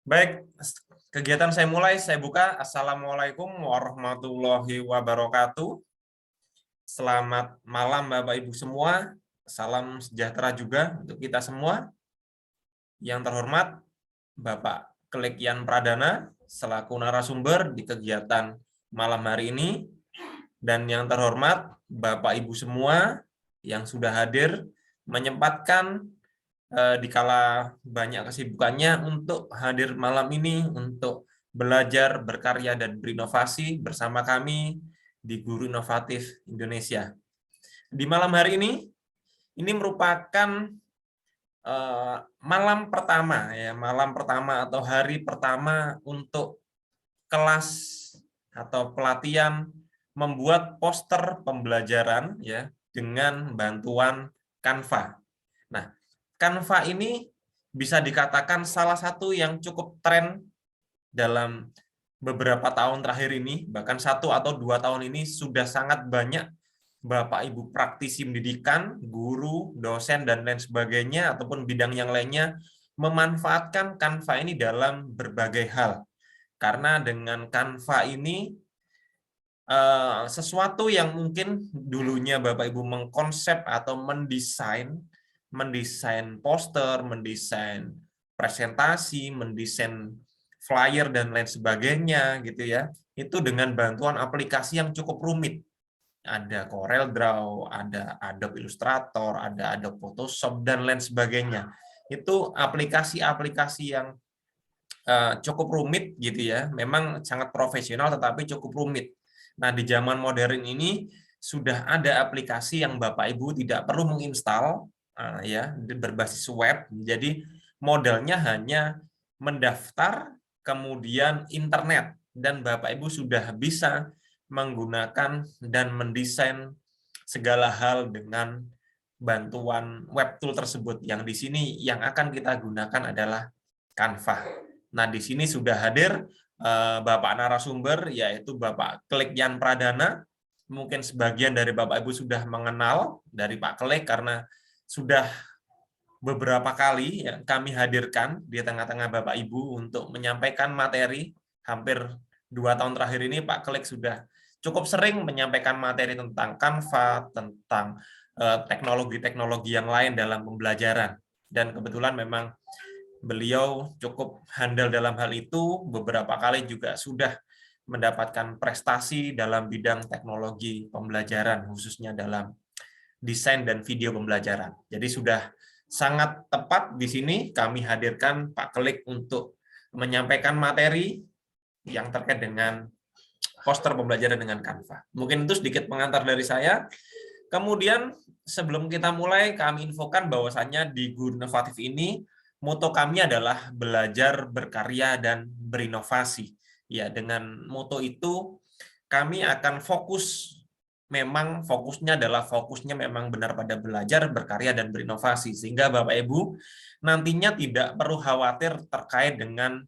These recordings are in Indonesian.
Baik, kegiatan saya mulai, saya buka. Assalamualaikum warahmatullahi wabarakatuh. Selamat malam Bapak Ibu semua. Salam sejahtera juga untuk kita semua. Yang terhormat Bapak Kelekian Pradana selaku narasumber di kegiatan malam hari ini. Dan yang terhormat Bapak Ibu semua yang sudah hadir menyempatkan dikala banyak kesibukannya untuk hadir malam ini untuk belajar, berkarya, dan berinovasi bersama kami di Guru Inovatif Indonesia. Di malam hari ini merupakan malam pertama ya, malam pertama atau hari pertama untuk kelas atau pelatihan membuat poster pembelajaran ya dengan bantuan Canva. Nah, Canva ini bisa dikatakan salah satu yang cukup tren dalam beberapa tahun terakhir ini, bahkan 1 atau 2 tahun ini sudah sangat banyak Bapak Ibu praktisi pendidikan, guru, dosen, dan lain sebagainya, ataupun bidang yang lainnya, memanfaatkan Canva ini dalam berbagai hal. Karena dengan Canva ini, sesuatu yang mungkin dulunya Bapak Ibu mengkonsep atau mendesain poster, mendesain presentasi, mendesain flyer dan lain sebagainya gitu ya. Itu dengan bantuan aplikasi yang cukup rumit. Ada CorelDRAW, ada Adobe Illustrator, ada Adobe Photoshop dan lain sebagainya. Itu aplikasi-aplikasi yang cukup rumit gitu ya. Memang sangat profesional tetapi cukup rumit. Nah, di zaman modern ini sudah ada aplikasi yang Bapak Ibu tidak perlu menginstal ya berbasis web. Jadi modalnya hanya mendaftar kemudian internet dan Bapak Ibu sudah bisa menggunakan dan mendesain segala hal dengan bantuan web tool tersebut. Yang di sini yang akan kita gunakan adalah Canva. Nah, di sini sudah hadir Bapak narasumber, yaitu Bapak Kelekian Pradana. Mungkin sebagian dari Bapak Ibu sudah mengenal dari Pak Kelek karena sudah beberapa kali ya, kami hadirkan di tengah-tengah Bapak Ibu untuk menyampaikan materi. Hampir 2 tahun terakhir ini Pak Kelek sudah cukup sering menyampaikan materi tentang Canva, tentang teknologi-teknologi yang lain dalam pembelajaran. Dan kebetulan memang beliau cukup handal dalam hal itu, beberapa kali juga sudah mendapatkan prestasi dalam bidang teknologi pembelajaran, khususnya dalam desain dan video pembelajaran. Jadi sudah sangat tepat di sini kami hadirkan Pak Kelik untuk menyampaikan materi yang terkait dengan poster pembelajaran dengan Canva. Mungkin itu sedikit pengantar dari saya. Kemudian sebelum kita mulai, kami infokan bahwasannya di Guru Inovatif ini moto kami adalah belajar, berkarya, dan berinovasi. Ya, dengan moto itu kami akan memang fokusnya memang benar pada belajar, berkarya, dan berinovasi. Sehingga Bapak Ibu nantinya tidak perlu khawatir terkait dengan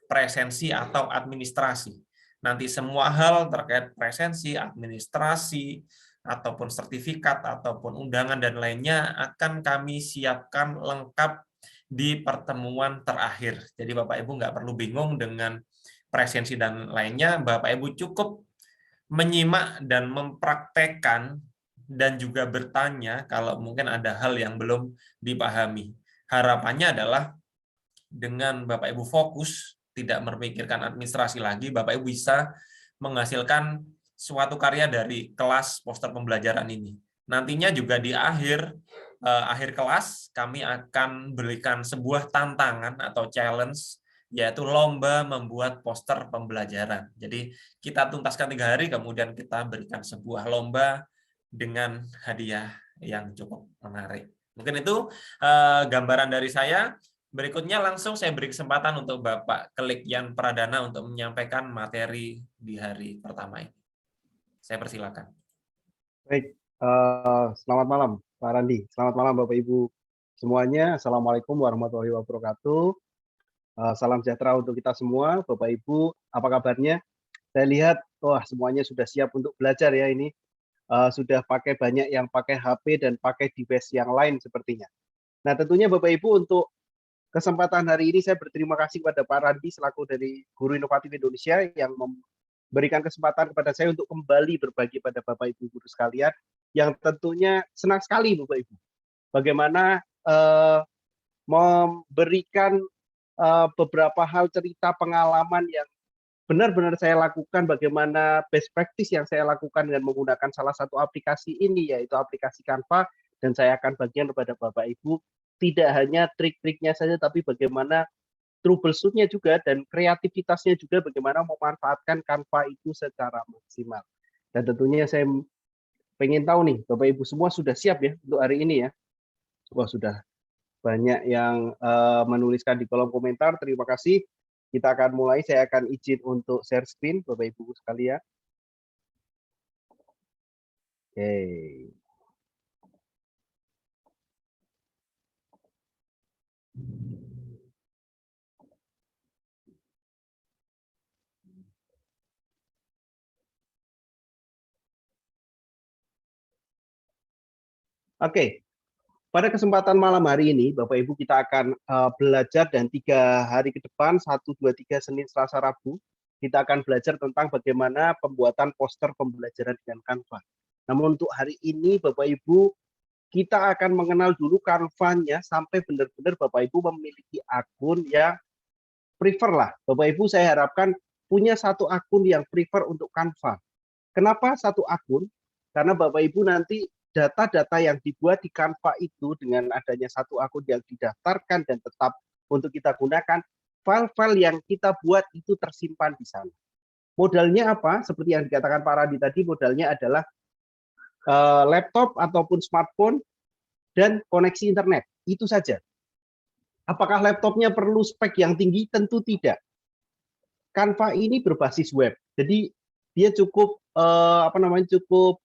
presensi atau administrasi. Nanti semua hal terkait presensi, administrasi, ataupun sertifikat, ataupun undangan, dan lainnya akan kami siapkan lengkap di pertemuan terakhir. Jadi Bapak Ibu nggak perlu bingung dengan presensi dan lainnya, Bapak Ibu cukup menyimak dan mempraktekkan dan juga bertanya kalau mungkin ada hal yang belum dipahami. Harapannya adalah dengan Bapak Ibu fokus, tidak memikirkan administrasi lagi, Bapak Ibu bisa menghasilkan suatu karya dari kelas poster pembelajaran ini. Nantinya juga di akhir kelas kami akan berikan sebuah tantangan atau challenge, yaitu lomba membuat poster pembelajaran. Jadi kita tuntaskan 3 hari, kemudian kita berikan sebuah lomba dengan hadiah yang cukup menarik. Mungkin itu gambaran dari saya. Berikutnya langsung saya beri kesempatan untuk Bapak Kelekian Pradana untuk menyampaikan materi di hari pertama ini. Saya persilakan. Baik, selamat malam Pak Randi. Selamat malam Bapak Ibu semuanya. Assalamualaikum warahmatullahi wabarakatuh. Salam sejahtera untuk kita semua. Bapak Ibu, apa kabarnya? Saya lihat, wah semuanya sudah siap untuk belajar ya ini. Sudah pakai banyak yang pakai HP dan pakai device yang lain sepertinya. Nah tentunya Bapak Ibu untuk kesempatan hari ini saya berterima kasih kepada Pak Randi selaku dari Guru Inovatif Indonesia yang memberikan kesempatan kepada saya untuk kembali berbagi pada Bapak Ibu guru sekalian, yang tentunya senang sekali Bapak Ibu bagaimana memberikan beberapa hal cerita pengalaman yang benar-benar saya lakukan, bagaimana best practice yang saya lakukan dengan menggunakan salah satu aplikasi ini, yaitu aplikasi Canva, dan saya akan bagikan kepada Bapak Ibu tidak hanya trik-triknya saja, tapi bagaimana troubleshoot-nya juga dan kreativitasnya juga, bagaimana memanfaatkan Canva itu secara maksimal. Dan tentunya saya pengen tahu nih, Bapak Ibu semua sudah siap ya untuk hari ini ya? Wah, sudah banyak yang menuliskan di kolom komentar. Terima kasih. Kita akan mulai. Saya akan izin untuk share screen, Bapak Ibu sekalian. Oke. Oke. Pada kesempatan malam hari ini, Bapak Ibu, kita akan belajar, dan 3 hari ke depan, 1, 2, 3, Senin, Selasa, Rabu, kita akan belajar tentang bagaimana pembuatan poster pembelajaran dengan Canva. Namun untuk hari ini, Bapak Ibu, kita akan mengenal dulu Canva-nya sampai benar-benar Bapak Ibu memiliki akun yang prefer lah. Bapak Ibu, saya harapkan punya satu akun yang prefer untuk Canva. Kenapa satu akun? Karena Bapak Ibu nanti data-data yang dibuat di Canva itu dengan adanya satu akun yang didaftarkan dan tetap untuk kita gunakan, file-file yang kita buat itu tersimpan di sana. Modalnya apa? Seperti yang dikatakan Pak Radi tadi, modalnya adalah laptop ataupun smartphone dan koneksi internet. Itu saja. Apakah laptopnya perlu spek yang tinggi? Tentu tidak. Canva ini berbasis web. Jadi dia cukup cukup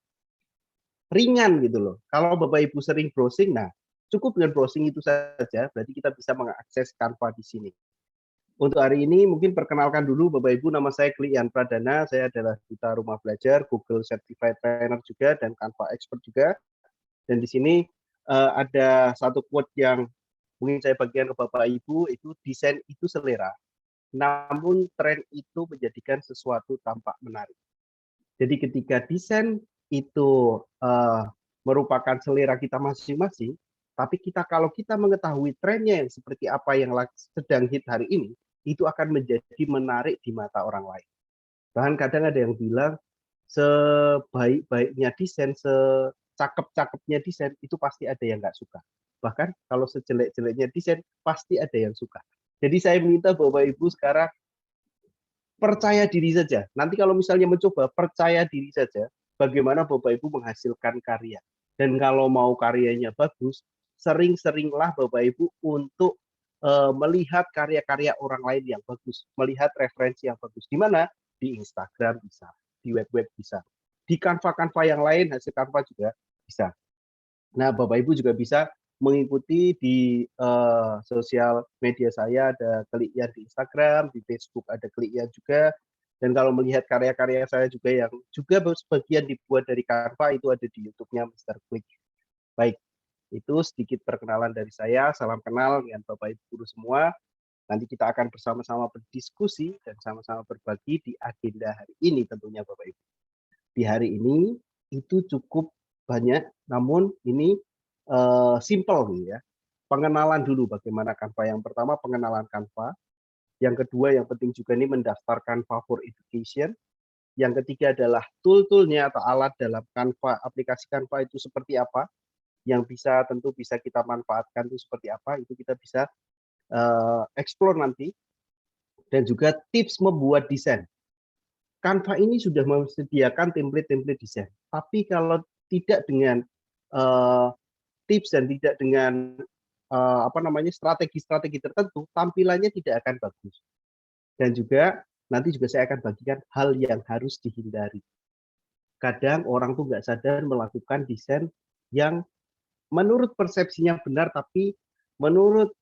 ringan gitu loh. Kalau Bapak Ibu sering browsing, nah cukup dengan browsing itu saja, berarti kita bisa mengakses Canva di sini. Untuk hari ini mungkin perkenalkan dulu Bapak Ibu, nama saya Klian Pradana, saya adalah Duta Rumah Belajar, Google Certified Trainer juga, dan Canva Expert juga. Dan di sini ada satu quote yang mungkin saya bagikan ke Bapak Ibu, itu desain itu selera, namun tren itu menjadikan sesuatu tampak menarik. Jadi ketika desain itu merupakan selera kita masing-masing, tapi kalau kita mengetahui trennya yang seperti apa yang sedang hit hari ini, itu akan menjadi menarik di mata orang lain. Bahkan kadang ada yang bilang, sebaik-baiknya desain, secakep-cakepnya desain, itu pasti ada yang nggak suka. Bahkan kalau sejelek-jeleknya desain, pasti ada yang suka. Jadi saya minta Bapak Ibu sekarang percaya diri saja. Nanti kalau misalnya mencoba percaya diri saja, bagaimana Bapak Ibu menghasilkan karya. Dan kalau mau karyanya bagus, sering-seringlah Bapak Ibu untuk melihat karya-karya orang lain yang bagus, melihat referensi yang bagus. Di mana? Di Instagram bisa, di web-web bisa, di Canva-Canva yang lain, hasil Canva juga bisa. Nah, Bapak Ibu juga bisa mengikuti di sosial media saya, ada Klian di Instagram, di Facebook ada Klian juga. Dan kalau melihat karya-karya saya juga yang juga sebagian dibuat dari Canva, itu ada di YouTube-nya Mr. Klik. Baik, itu sedikit perkenalan dari saya. Salam kenal dengan Bapak Ibu guru semua. Nanti kita akan bersama-sama berdiskusi dan sama-sama berbagi di agenda hari ini tentunya Bapak Ibu. Di hari ini itu cukup banyak, namun ini simple nih ya. Pengenalan dulu bagaimana Canva. Yang pertama pengenalan Canva. Yang kedua yang penting juga ini mendaftarkan Canva for Education. Yang ketiga adalah tool-toolnya atau alat dalam Canva, aplikasi Canva itu seperti apa. Yang tentu bisa kita manfaatkan itu seperti apa, itu kita bisa explore nanti. Dan juga tips membuat desain. Canva ini sudah menyediakan template-template desain. Tapi kalau tidak dengan tips dan tidak dengan strategi-strategi tertentu, tampilannya tidak akan bagus. Dan juga nanti juga saya akan bagikan hal yang harus dihindari. Kadang orang tuh nggak sadar melakukan desain yang menurut persepsinya benar, tapi menurut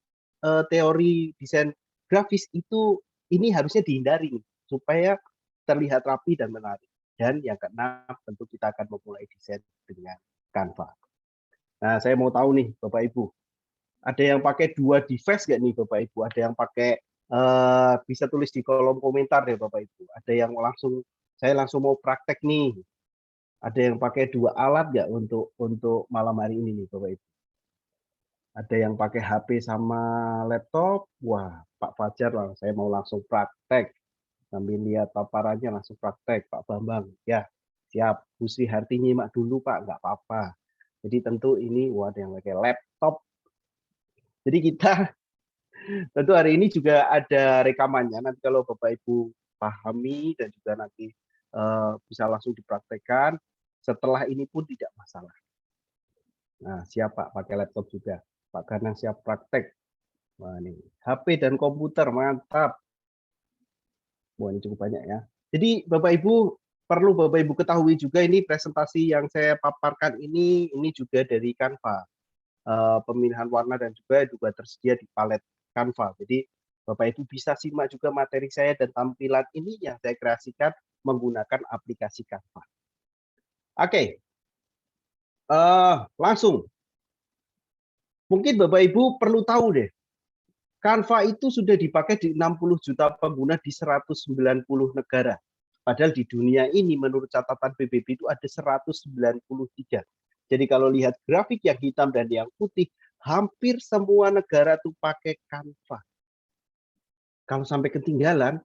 teori desain grafis itu ini harusnya dihindari supaya terlihat rapi dan menarik. Dan yang keenam, tentu kita akan memulai desain dengan Canva. Nah, saya mau tahu nih, Bapak Ibu, Ada yang pakai 2 device nggak nih Bapak Ibu? Ada yang pakai bisa tulis di kolom komentar deh Bapak Ibu. Ada yang saya langsung mau praktek nih. Ada yang pakai 2 alat nggak untuk malam hari ini nih Bapak Ibu? Ada yang pakai HP sama laptop? Wah, Pak Fajar lah, saya mau langsung praktek. Sambil lihat paparannya langsung praktek, Pak Bambang. Ya, siap. Bu Sri Harti nyimak dulu Pak, nggak apa-apa. Jadi tentu ini, wah ada yang pakai laptop. Jadi kita tentu hari ini juga ada rekamannya. Nanti kalau Bapak Ibu pahami dan juga nanti bisa langsung dipraktekkan. Setelah ini pun tidak masalah. Nah, siap Pak, pakai laptop juga. Pak Ganang siap praktek. Wah, ini HP dan komputer, mantap. Wah, ini cukup banyak ya. Jadi Bapak Ibu, perlu Bapak Ibu ketahui juga ini presentasi yang saya paparkan ini juga dari Canva. Pemilihan warna dan juga tersedia di palet Canva. Jadi Bapak Ibu bisa simak juga materi saya dan tampilan ini yang saya kreasikan menggunakan aplikasi Canva. Oke, langsung. Mungkin Bapak Ibu perlu tahu deh, Canva itu sudah dipakai di 60 juta pengguna di 190 negara. Padahal di dunia ini menurut catatan PBB itu ada 193. Jadi kalau lihat grafik yang hitam dan yang putih, hampir semua negara tuh pakai Canva. Kalau sampai ketinggalan,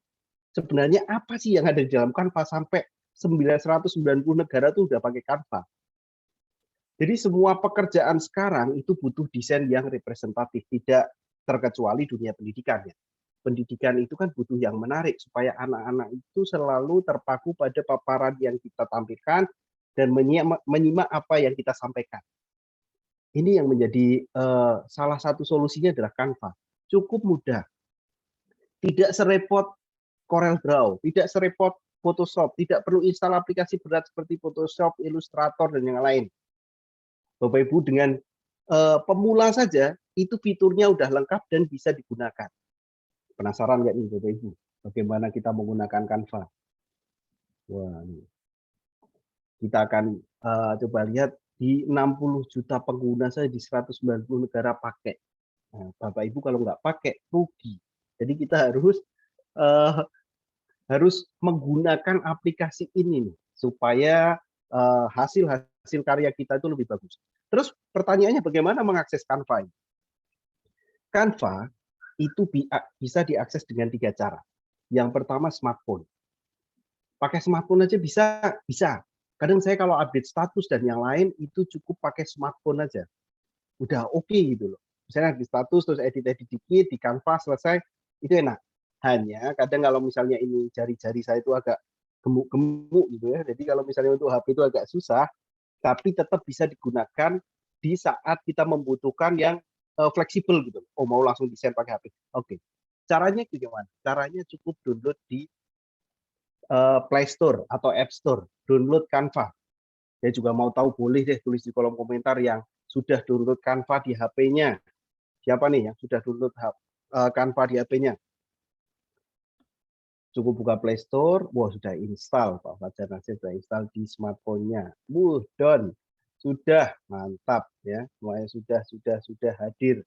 sebenarnya apa sih yang ada di dalam Canva sampai 990 negara tuh udah pakai Canva. Jadi semua pekerjaan sekarang itu butuh desain yang representatif, tidak terkecuali dunia pendidikan ya. Pendidikan itu kan butuh yang menarik supaya anak-anak itu selalu terpaku pada paparan yang kita tampilkan dan menyimak apa yang kita sampaikan. Ini yang menjadi salah satu solusinya adalah Canva. Cukup mudah, tidak serepot Corel Draw, tidak serepot Photoshop, tidak perlu install aplikasi berat seperti Photoshop, Illustrator, dan yang lain. Bapak Ibu dengan pemula saja itu fiturnya udah lengkap dan bisa digunakan. Penasaran nggak nih Bapak Ibu? Bagaimana kita menggunakan Canva? Wah, kita akan coba lihat di 60 juta pengguna saja di 190 negara pakai. Nah, Bapak Ibu kalau nggak pakai rugi. Jadi kita harus menggunakan aplikasi ini nih, supaya hasil karya kita itu lebih bagus. Terus pertanyaannya bagaimana mengakses Canva? Canva itu bisa diakses dengan 3 cara. Yang pertama smartphone. Pakai smartphone aja bisa. Kadang saya kalau update status dan yang lain itu cukup pakai smartphone aja. Udah oke gitu loh. Misalnya di status terus edit-edit dikit di Canva selesai, itu enak. Hanya kadang kalau misalnya ini jari-jari saya itu agak gemuk-gemuk gitu ya. Jadi kalau misalnya untuk HP itu agak susah, tapi tetap bisa digunakan di saat kita membutuhkan yang fleksibel gitu. Oh, mau langsung desain pakai HP. Oke. Caranya gimana? Caranya cukup download di Play Store atau App Store. Download Canva. Saya juga mau tahu, boleh deh tulis di kolom komentar yang sudah download Canva di HP-nya. Siapa nih yang sudah download Canva di HP-nya? Cukup buka Play Store, wah sudah install, Pak Fajar Nasir sudah install di smartphone-nya. Done. Sudah, mantap ya. Semuanya sudah hadir.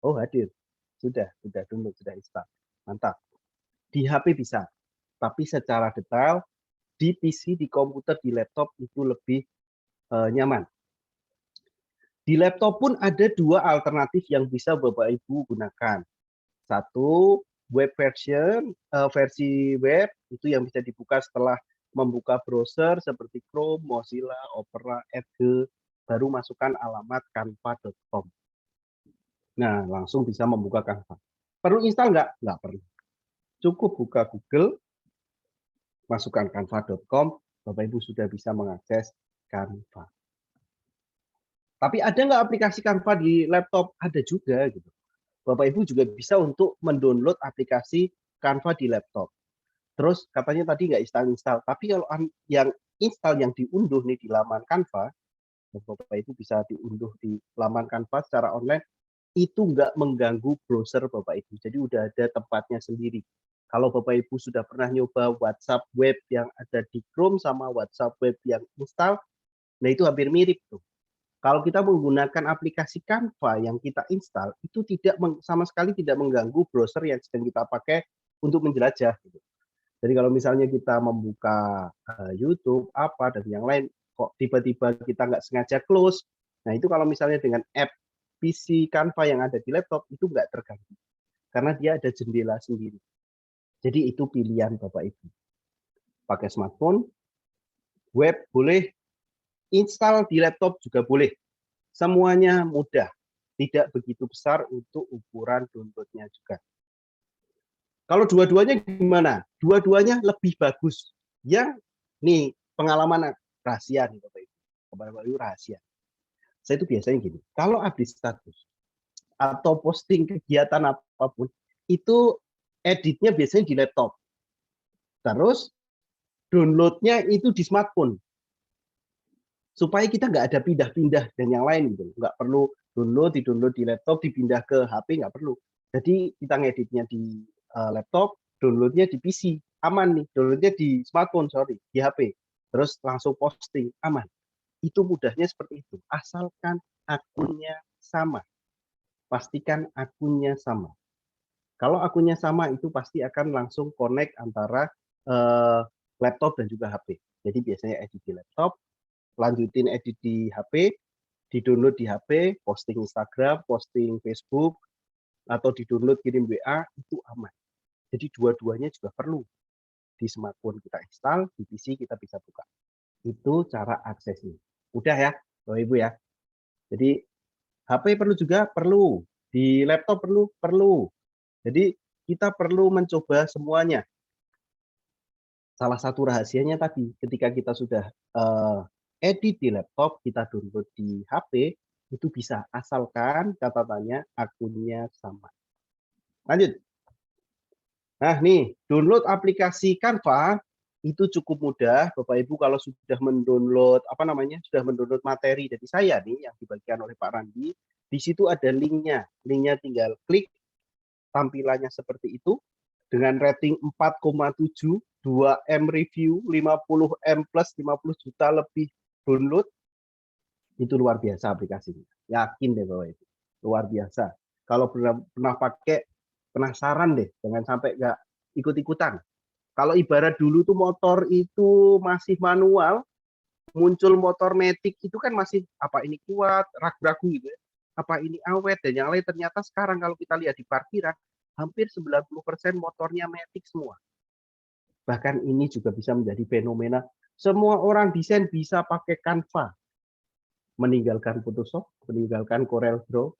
Oh, hadir. Sudah download, sudah install. Mantap. Di HP bisa, tapi secara detail di PC, di komputer, di laptop itu lebih nyaman. Di laptop pun ada 2 alternatif yang bisa Bapak Ibu gunakan. Satu, web version, versi web itu yang bisa dibuka setelah membuka browser seperti Chrome, Mozilla, Opera, Edge, baru masukkan alamat canva.com. Nah, langsung bisa membuka Canva. Perlu install nggak? Nggak perlu. Cukup buka Google, masukkan canva.com, Bapak Ibu sudah bisa mengakses Canva. Tapi ada nggak aplikasi Canva di laptop? Ada juga gitu. Bapak Ibu juga bisa untuk mendownload aplikasi Canva di laptop. Terus katanya tadi nggak install, tapi kalau yang install yang diunduh nih di laman Canva, Bapak Ibu bisa diunduh di laman Canva secara online, itu nggak mengganggu browser Bapak Ibu. Jadi udah ada tempatnya sendiri. Kalau Bapak Ibu sudah pernah nyoba WhatsApp web yang ada di Chrome sama WhatsApp web yang install, nah itu hampir mirip tuh. Kalau kita menggunakan aplikasi Canva yang kita install, itu sama sekali tidak mengganggu browser yang sedang kita pakai untuk menjelajah. Gitu. Jadi kalau misalnya kita membuka YouTube, apa, dan yang lain, kok tiba-tiba kita nggak sengaja close, nah itu kalau misalnya dengan app PC Canva yang ada di laptop, itu nggak terganggu. Karena dia ada jendela sendiri. Jadi itu pilihan Bapak Ibu. Pakai smartphone, web boleh, install di laptop juga boleh. Semuanya mudah, tidak begitu besar untuk ukuran download-nya juga. Kalau dua-duanya gimana? Dua-duanya lebih bagus. Yang nih pengalaman rahasia nih Bapak Ibu. Bapak Ibu rahasia. Saya itu biasanya gini, kalau update status atau posting kegiatan apapun, itu editnya biasanya di laptop. Terus download-nya itu di smartphone. Supaya kita nggak ada pindah-pindah dan yang lain gitu. Nggak perlu di-download di laptop, dipindah ke HP, nggak perlu. Jadi kita ngeditnya di laptop, downloadnya di PC, aman nih. Downloadnya di smartphone, sorry, di HP. Terus langsung posting, aman. Itu mudahnya seperti itu. Asalkan akunnya sama. Pastikan akunnya sama. Kalau akunnya sama, itu pasti akan langsung connect antara laptop dan juga HP. Jadi biasanya edit di laptop, lanjutin edit di HP, di-download di HP, posting Instagram, posting Facebook, atau di-download kirim WA, itu aman. Jadi dua-duanya juga perlu. Di smartphone kita install, di PC kita bisa buka. Itu cara aksesnya. Udah ya, Bapak Ibu ya. Jadi HP perlu juga? Perlu. Di laptop perlu? Perlu. Jadi kita perlu mencoba semuanya. Salah satu rahasianya tadi, ketika kita sudah edit di laptop, kita download di HP, itu bisa, asalkan catatannya akunnya sama. Lanjut. Nah nih, download aplikasi Canva itu cukup mudah, Bapak Ibu kalau sudah mendownload sudah mendownload materi dari saya nih yang dibagikan oleh Pak Randi, di situ ada linknya. Linknya tinggal klik, tampilannya seperti itu dengan rating 4,7, 2M review, 50M plus 50 juta lebih download. Itu luar biasa aplikasinya. Yakin deh Bapak Ibu. Luar biasa. Kalau pernah pakai, penasaran deh, jangan sampai nggak ikut-ikutan. Kalau ibarat dulu tuh motor itu masih manual, muncul motor matic itu kan masih apa ini kuat, ragu-ragu gitu ya. Apa ini awet dan yang lain, ternyata sekarang kalau kita lihat di parkiran, hampir 90% motornya matic semua. Bahkan ini juga bisa menjadi fenomena semua orang desain bisa pakai Canva. Meninggalkan Photoshop, meninggalkan Corel Draw.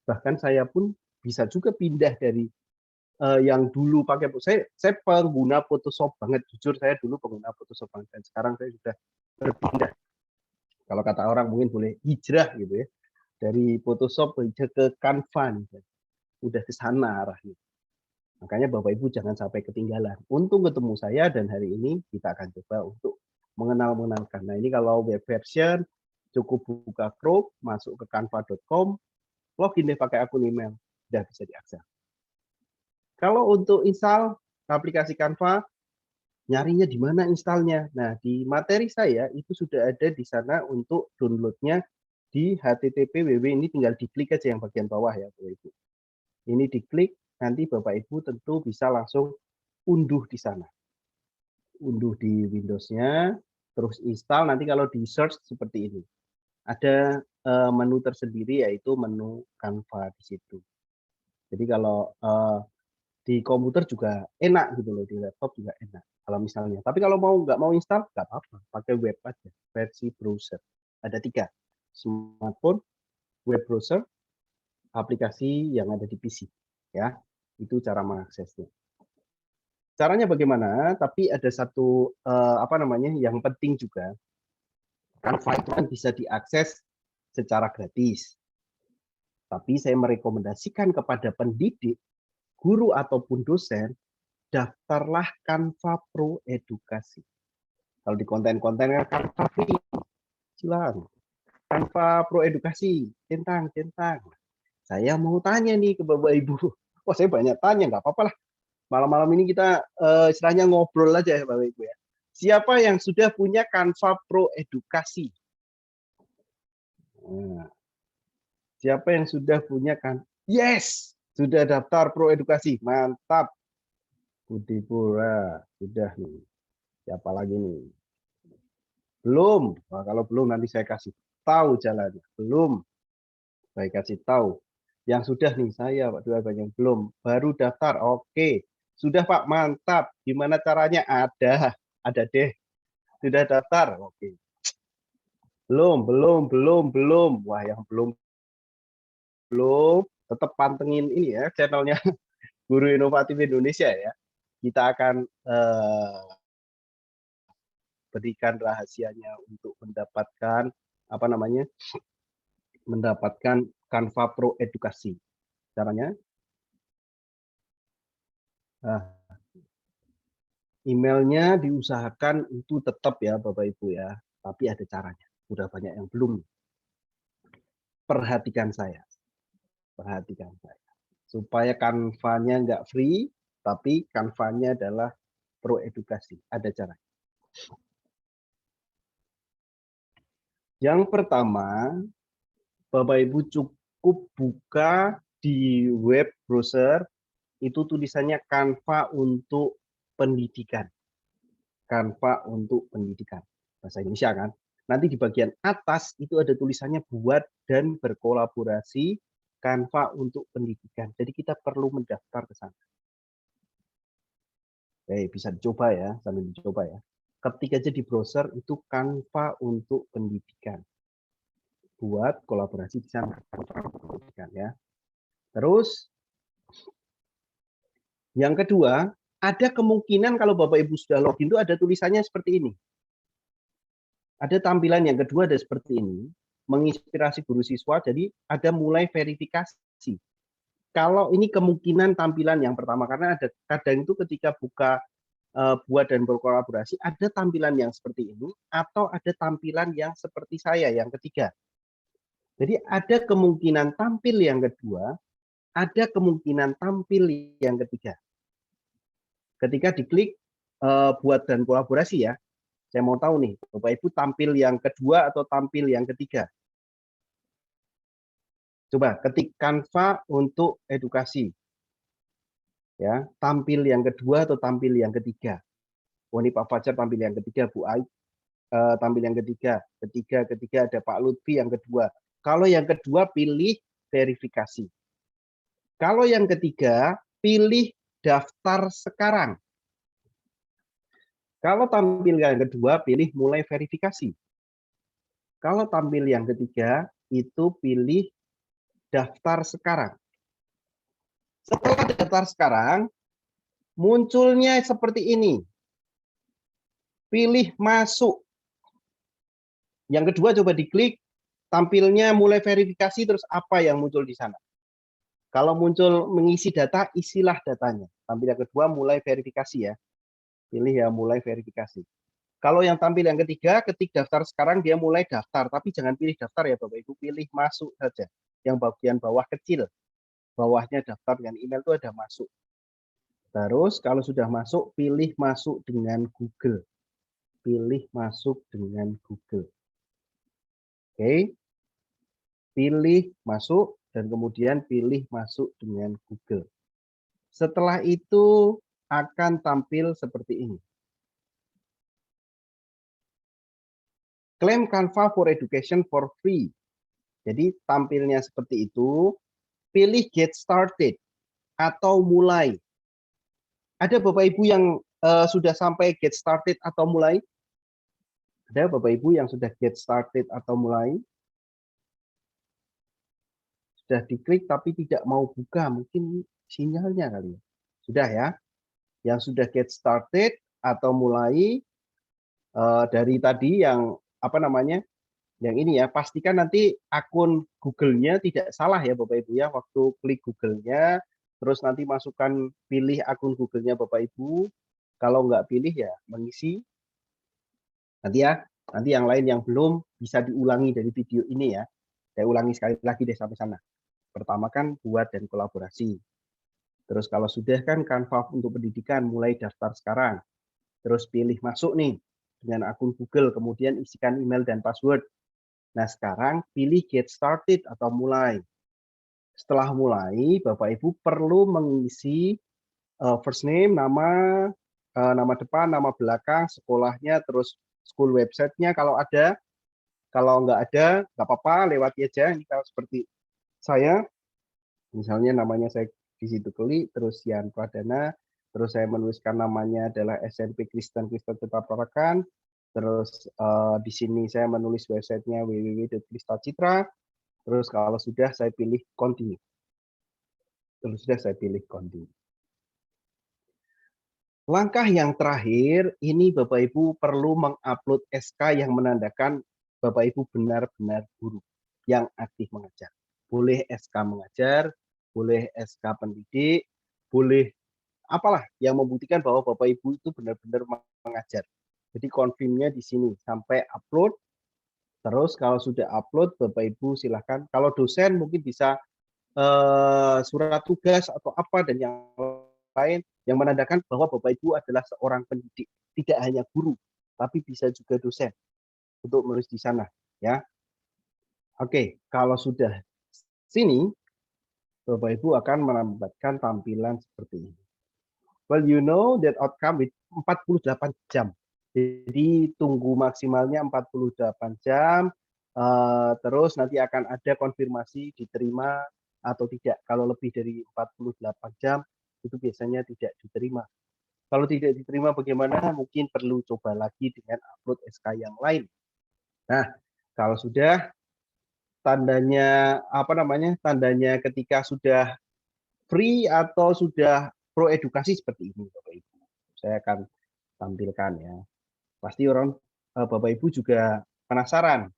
Bahkan saya pun bisa juga pindah dari yang dulu pakai, saya pengguna Photoshop banget, jujur saya dulu pengguna Photoshop banget, dan sekarang saya sudah berpindah. Kalau kata orang mungkin boleh hijrah gitu ya, dari Photoshop ke Canva nih, udah ke sana arahnya. Makanya Bapak Ibu jangan sampai ketinggalan. Untung ketemu saya dan hari ini kita akan coba untuk mengenalkan. Nah ini kalau web version cukup buka Chrome, masuk ke canva.com, login deh pakai akun email, udah bisa diakses. Kalau untuk install aplikasi Canva, nyarinya di mana installnya? Nah, di materi saya itu sudah ada di sana untuk downloadnya di http://www, ini tinggal diklik aja yang bagian bawah ya, Bapak Ibu. Ini diklik, nanti Bapak Ibu tentu bisa langsung unduh di sana. Unduh di Windows-nya, terus install, nanti kalau di search seperti ini. Ada menu tersendiri yaitu menu Canva di situ. Jadi kalau di komputer juga enak gitu loh, di laptop juga enak kalau misalnya. Tapi kalau nggak mau install, nggak apa-apa, pakai web aja, versi browser. Ada 3, smartphone, web browser, aplikasi yang ada di PC. Ya, itu cara mengaksesnya. Caranya bagaimana? Tapi ada satu yang penting juga. Canva itu kan bisa diakses secara gratis. Tapi saya merekomendasikan kepada pendidik, guru ataupun dosen, daftarlah Canva Pro Edukasi. Kalau di konten-konten Canva free, silakan. Canva Pro Edukasi, centang. Saya mau tanya nih ke Bapak Ibu. Oh, saya banyak tanya, nggak apa-apa lah. Malam-malam ini kita istilahnya ngobrol aja ya Bapak Ibu ya. Siapa yang sudah punya Canva Pro Edukasi? Nah, siapa yang sudah punya kan? Yes, sudah daftar Pro Edukasi, mantap. Budipura sudah nih. Siapa lagi nih? Belum. Nah, kalau belum nanti saya kasih tahu jalannya. Belum. Saya kasih tahu. Yang sudah nih saya Pak Dua yang belum. Baru daftar. Oke. Sudah Pak, mantap. Gimana caranya? Ada deh. Sudah daftar. Oke. Belum. Wah, yang belum tetap pantengin ini ya channelnya Guru Inovatif Indonesia ya. Kita akan berikan rahasianya untuk mendapatkan apa namanya? Mendapatkan Canva Pro Edukasi. Caranya emailnya diusahakan itu tetap ya Bapak Ibu ya, tapi ada caranya. Udah banyak yang belum. Perhatikan saya. Supaya Canva-nya nggak free, tapi Canva-nya adalah Pro Edukasi. Ada cara. Yang pertama, Bapak Ibu cukup buka di web browser, itu tulisannya Canva untuk pendidikan. Canva untuk pendidikan. Bahasa Indonesia kan. Nanti di bagian atas itu ada tulisannya buat dan berkolaborasi Canva untuk pendidikan. Jadi kita perlu mendaftar ke sana. Bisa dicoba ya, sambil dicoba ya. Ketik aja di browser itu Canva untuk pendidikan. Buat kolaborasi di sana. Canva untuk pendidikan ya. Terus yang kedua, ada kemungkinan kalau Bapak Ibu sudah login itu ada tulisannya seperti ini. Ada tampilan yang kedua ada seperti ini, menginspirasi guru siswa, jadi ada mulai verifikasi. Kalau ini kemungkinan tampilan yang pertama, karena ada kadang itu ketika buka buat dan berkolaborasi, ada tampilan yang seperti ini, atau ada tampilan yang seperti saya, yang ketiga. Jadi ada kemungkinan tampil yang kedua, ada kemungkinan tampil yang ketiga. Ketika diklik buat dan kolaborasi ya, saya mau tahu nih, Bapak Ibu tampil yang kedua atau tampil yang ketiga? Coba ketik Canva untuk edukasi. Ya, tampil yang kedua atau tampil yang ketiga? Oh, ini Pak Fajar tampil yang ketiga, Bu Aik tampil yang ketiga. Ketiga ada Pak Lutfi yang kedua. Kalau yang kedua pilih verifikasi. Kalau yang ketiga pilih daftar sekarang. Kalau tampil yang kedua pilih mulai verifikasi. Kalau tampil yang ketiga itu pilih daftar sekarang. Setelah daftar sekarang, munculnya seperti ini. Pilih masuk. Yang kedua coba diklik, tampilnya mulai verifikasi, terus apa yang muncul di sana? Kalau muncul mengisi data, isilah datanya. Tampil yang kedua mulai verifikasi ya. Pilih ya mulai verifikasi. Kalau yang tampil yang ketiga, ketik daftar sekarang, dia mulai daftar. Tapi jangan pilih daftar ya Bapak Ibu, pilih masuk saja. Yang bagian bawah kecil. Bawahnya daftar dengan email itu ada masuk. Terus kalau sudah masuk, pilih masuk dengan Google. Pilih masuk dengan Google. Oke. Pilih masuk dan kemudian pilih masuk dengan Google. Setelah itu akan tampil seperti ini. Claim Canva for Education for free. Jadi tampilnya seperti itu. Pilih Get Started atau mulai. Ada Bapak Ibu yang sudah sampai Get Started atau mulai? Ada Bapak Ibu yang sudah Get Started atau mulai? Sudah diklik tapi tidak mau buka, mungkin sinyalnya kali ya. Sudah ya? Yang sudah Get Started atau mulai, dari tadi yang apa namanya, yang ini ya, pastikan nanti akun Google-nya tidak salah ya Bapak Ibu ya, waktu klik Google-nya, terus nanti masukkan pilih akun Google-nya Bapak Ibu, kalau nggak pilih ya mengisi, nanti ya, nanti yang lain yang belum bisa diulangi dari video ini ya, saya ulangi sekali lagi deh sampai sana. Pertama kan buat dan kolaborasi, terus kalau sudah kan Canva untuk pendidikan, mulai daftar sekarang, terus pilih masuk nih, dengan akun Google, kemudian isikan email dan password. Nah, sekarang pilih Get Started atau mulai. Setelah mulai, Bapak Ibu perlu mengisi first name, nama depan, nama belakang, sekolahnya, terus school website-nya kalau ada. Kalau nggak ada, nggak apa-apa, lewati aja. Ini kalau seperti saya, misalnya namanya saya di situ klik, terus Yan Pradana, terus saya menuliskan namanya adalah SMP Kristen Tetap Parakan, terus di sini saya menulis websitenya www.kristacitra, terus kalau sudah saya pilih continue. Terus sudah saya pilih continue. Langkah yang terakhir, ini Bapak Ibu perlu mengupload SK yang menandakan Bapak Ibu benar-benar guru yang aktif mengajar. Boleh SK mengajar, boleh SK pendidik, boleh apalah yang membuktikan bahwa Bapak Ibu itu benar-benar mengajar. Jadi confirm-nya di sini sampai upload. Terus kalau sudah upload, Bapak Ibu silahkan. Kalau dosen mungkin bisa surat tugas atau apa dan yang lain yang menandakan bahwa Bapak Ibu adalah seorang pendidik, tidak hanya guru, tapi bisa juga dosen untuk menulis di sana, ya. Oke, kalau sudah sini, Bapak Ibu akan mendapatkan tampilan seperti ini. Well, you know that outcome with 48 jam. Jadi tunggu maksimalnya 48 jam, terus nanti akan ada konfirmasi diterima atau tidak. Kalau lebih dari 48 jam, itu biasanya tidak diterima. Kalau tidak diterima bagaimana? Mungkin perlu coba lagi dengan upload SK yang lain. Nah, kalau sudah tandanya apa namanya? Tandanya ketika sudah free atau sudah pro edukasi seperti ini, Bapak Ibu. Saya akan tampilkan ya. Pasti Bapak Ibu juga penasaran.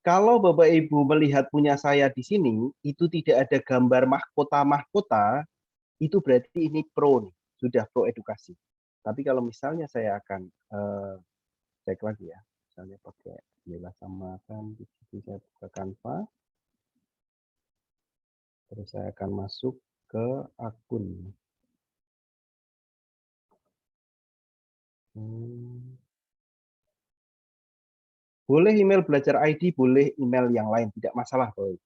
Kalau Bapak Ibu melihat punya saya di sini, itu tidak ada gambar mahkota-mahkota, itu berarti ini pro nih, sudah pro edukasi. Tapi kalau misalnya saya akan cek lagi ya, misalnya pakai inilah samakan, di situ saya buka Canva, terus saya akan masuk ke akun. Boleh email belajar ID, boleh email yang lain, tidak masalah. Terus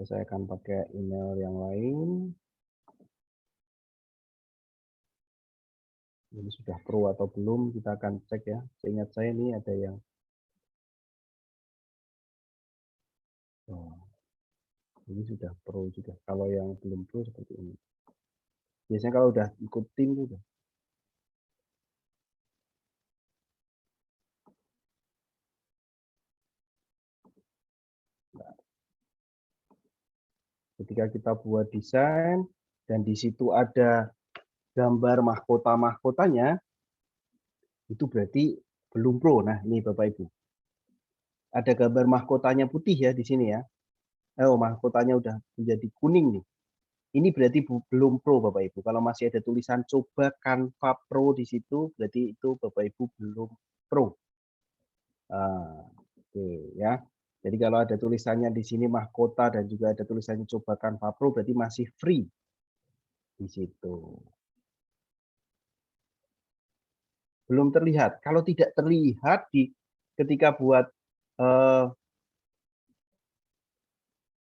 saya akan pakai email yang lain. Ini sudah pro atau belum, kita akan cek ya. Seingat saya ini ada yang ini sudah pro juga. Kalau yang belum pro seperti ini. Biasanya kalau udah ikut tim itu. Nah, ketika kita buat desain dan di situ ada gambar mahkota-mahkotanya, itu berarti belum pro. Nah, ini Bapak Ibu. Ada gambar mahkotanya putih ya di sini ya. Oh, mahkotanya udah menjadi kuning nih. Ini berarti belum pro Bapak Ibu. Kalau masih ada tulisan coba Canva Pro di situ, berarti itu Bapak Ibu belum pro. Oke ya. Jadi kalau ada tulisannya di sini mahkota dan juga ada tulisannya coba Canva Pro, berarti masih free di situ. Belum terlihat. Kalau tidak terlihat ketika buat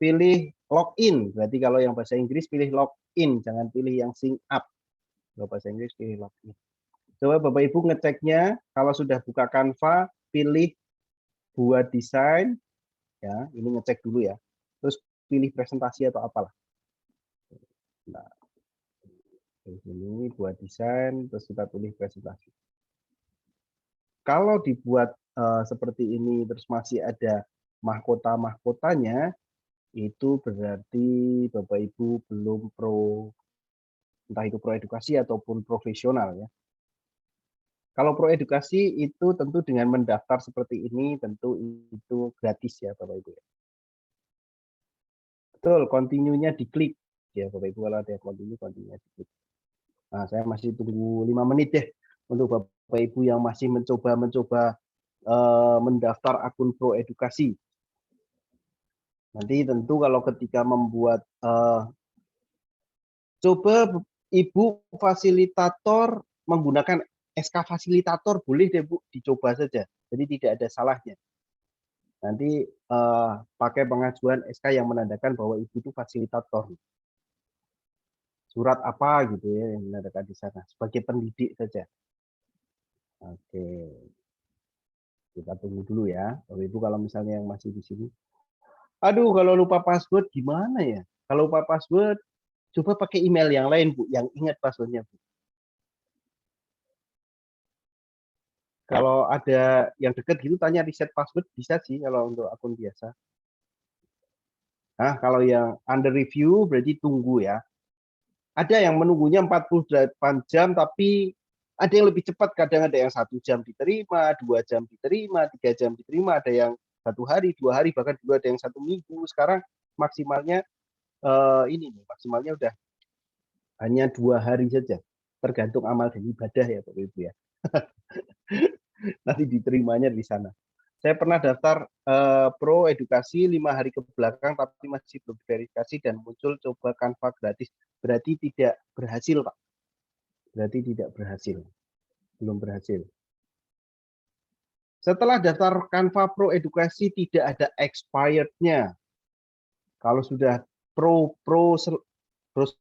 pilih login. Berarti kalau yang bahasa Inggris pilih login, jangan pilih yang sync up. Kalau bahasa Inggris pilih login. Coba Bapak Ibu ngeceknya, kalau sudah buka Canva, pilih buat desain, ya, ini ngecek dulu ya. Terus pilih presentasi atau apalah. Nah, di sini buat desain, terus kita pilih presentasi. Kalau dibuat seperti ini, terus masih ada mahkota-mahkotanya, itu berarti Bapak Ibu belum pro, entah itu pro edukasi ataupun profesional ya. Kalau pro edukasi itu tentu dengan mendaftar seperti ini, tentu itu gratis ya Bapak Ibu. Betul, continue-nya diklik ya Bapak Ibu, kalau ada continue-nya diklik. Nah, saya masih tunggu 5 menit deh untuk Bapak Ibu yang masih mencoba mendaftar akun pro edukasi. Nanti tentu kalau ketika membuat coba Ibu fasilitator menggunakan SK fasilitator boleh deh Bu, dicoba saja. Jadi tidak ada salahnya. Nanti pakai pengajuan SK yang menandakan bahwa Ibu itu fasilitator. Surat apa gitu ya yang menandakan di sana. Sebagai pendidik saja. Oke. Kita tunggu dulu ya. Bapak Ibu kalau misalnya yang masih di sini. Aduh, kalau lupa password gimana ya? Kalau lupa password, coba pakai email yang lain, Bu, yang ingat passwordnya, Bu. Kalau ada yang dekat gitu, tanya reset password, bisa sih kalau untuk akun biasa. Nah, kalau yang under review, berarti tunggu ya. Ada yang menunggunya 48 jam, tapi ada yang lebih cepat. Kadang ada yang 1 jam diterima, 2 jam diterima, 3 jam diterima, ada yang 1 hari, 2 hari, bahkan dulu ada yang 1 minggu. Sekarang maksimalnya ini nih, maksimalnya udah hanya 2 hari saja. Tergantung amal dan ibadah ya Bapak Ibu ya. Nanti diterimanya di sana. Saya pernah daftar pro edukasi 5 hari ke belakang tapi masih belum verifikasi dan muncul coba Canva gratis. Berarti tidak berhasil, Pak. Berarti tidak berhasil. Belum berhasil. Setelah daftar Canva Pro edukasi tidak ada expired-nya. Kalau sudah pro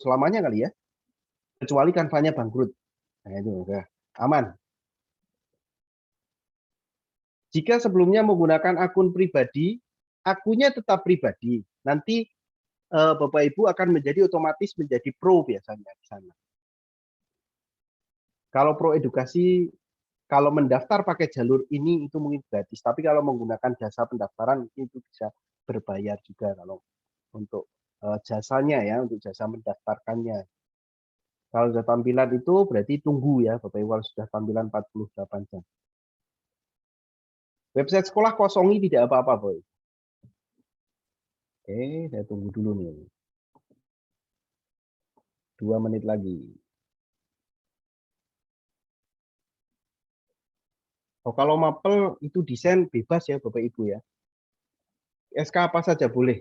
selamanya kali ya. Kecuali Canva-nya bangkrut. Nah, itu udah aman. Jika sebelumnya menggunakan akun pribadi, akunnya tetap pribadi. Nanti Bapak Ibu akan menjadi otomatis menjadi pro biasanya di sana. Kalau pro edukasi, kalau mendaftar pakai jalur ini itu mungkin gratis. Tapi kalau menggunakan jasa pendaftaran itu bisa berbayar juga kalau untuk jasanya ya, untuk jasa mendaftarkannya. Kalau sudah tampilan itu berarti tunggu ya Bapak Ibu, kalau sudah tampilan 48 jam. Website sekolah kosongi tidak apa-apa, Boy. Oke, saya tunggu dulu nih. 2 menit lagi. Oh, kalau mapel itu desain bebas ya Bapak Ibu ya. SK apa saja boleh.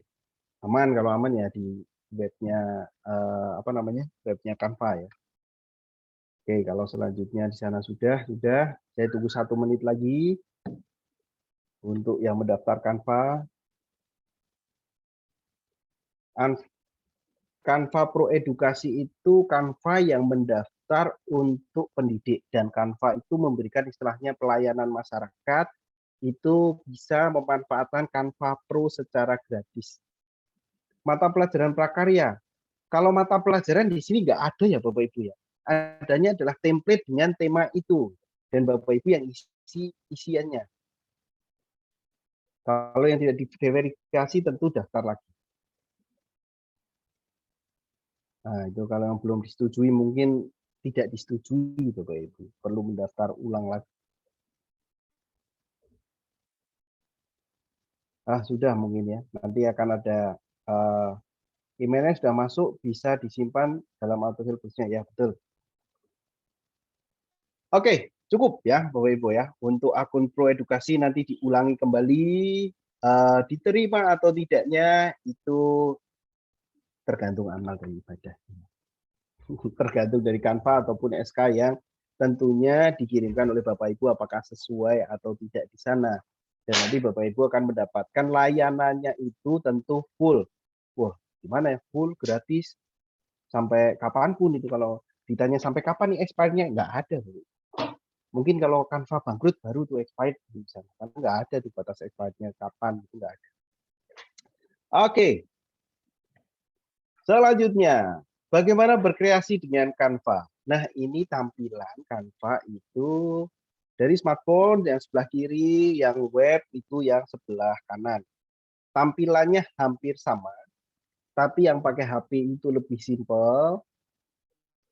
Aman kalau aman ya di webnya apa namanya? Webnya Canva ya. Oke, kalau selanjutnya di sana sudah. Saya tunggu 1 menit lagi untuk yang mendaftar Canva. Canva Pro Edukasi itu Canva yang mendaftar untuk pendidik dan Canva itu memberikan istilahnya pelayanan masyarakat, itu bisa memanfaatkan Canva Pro secara gratis. Mata pelajaran prakarya. Kalau mata pelajaran di sini nggak ada ya Bapak Ibu ya. Adanya adalah template dengan tema itu dan Bapak Ibu yang isi isiannya. Kalau yang tidak diverifikasi tentu daftar lagi. Nah, itu kalau yang belum disetujui mungkin tidak disetujui Bapak Ibu, perlu mendaftar ulang lagi. Sudah mungkin ya, nanti akan ada emailnya sudah masuk, bisa disimpan dalam autofile busnya ya, betul. Oke, cukup ya Bapak Ibu ya, untuk akun Pro Edukasi nanti diulangi kembali, diterima atau tidaknya itu tergantung amal dan ibadah. Tergantung dari Canva ataupun SK yang tentunya dikirimkan oleh Bapak Ibu apakah sesuai atau tidak di sana. Dan nanti Bapak Ibu akan mendapatkan layanannya itu tentu full. Wah, gimana ya? Full, gratis, sampai kapanpun itu. Kalau ditanya sampai kapan nih expirednya, nggak ada. Mungkin kalau Canva bangkrut baru tuh expired di sana. Karena nggak ada tuh batas expirednya kapan, itu nggak ada. Oke. Selanjutnya, bagaimana berkreasi dengan Canva? Nah, ini tampilan Canva itu dari smartphone yang sebelah kiri, yang web itu yang sebelah kanan. Tampilannya hampir sama, tapi yang pakai HP itu lebih simpel.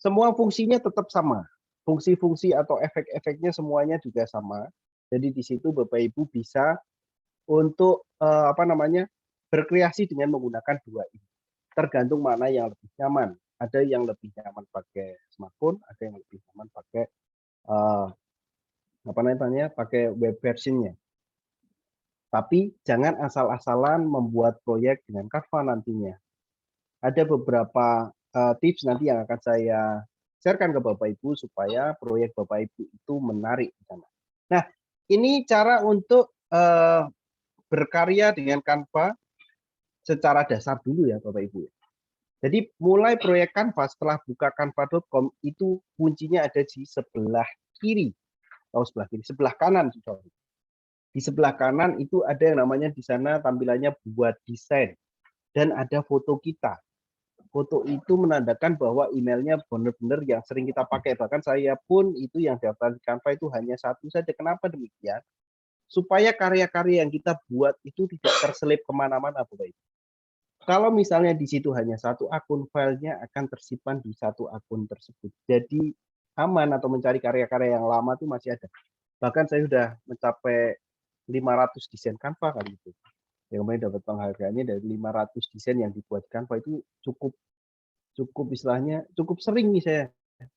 Semua fungsinya tetap sama. Fungsi-fungsi atau efek-efeknya semuanya juga sama. Jadi di situ Bapak Ibu bisa untuk apa namanya? Berkreasi dengan menggunakan dua ini. Tergantung mana yang lebih nyaman. Ada yang lebih nyaman pakai smartphone, ada yang lebih nyaman pakai apa namanya? Pakai web versionnya. Tapi jangan asal-asalan membuat proyek dengan Canva nantinya. Ada beberapa tips nanti yang akan saya sharekan ke Bapak Ibu supaya proyek Bapak Ibu itu menarik di sana. Nah, ini cara untuk berkarya dengan Canva secara dasar dulu ya Bapak Ibu. Jadi mulai proyek Canva setelah buka canva.com itu kuncinya ada di sebelah kiri. Sebelah kiri, sebelah kanan. Di sebelah kanan itu ada yang namanya di sana tampilannya buat desain dan ada foto kita. Foto itu menandakan bahwa emailnya benar-benar yang sering kita pakai. Bahkan saya pun itu yang daftar di Canva itu hanya satu saja. Kenapa demikian? Supaya karya-karya yang kita buat itu tidak terselip kemana-mana, Bapak Ibu. Kalau misalnya di situ hanya satu akun, filenya akan tersimpan di satu akun tersebut. Jadi aman atau mencari karya-karya yang lama itu masih ada. Bahkan saya sudah mencapai 500 desain Canva kali itu. Yang kemarin dapat penghargaannya dari 500 desain yang dibuat Canva itu cukup istilahnya cukup sering nih saya.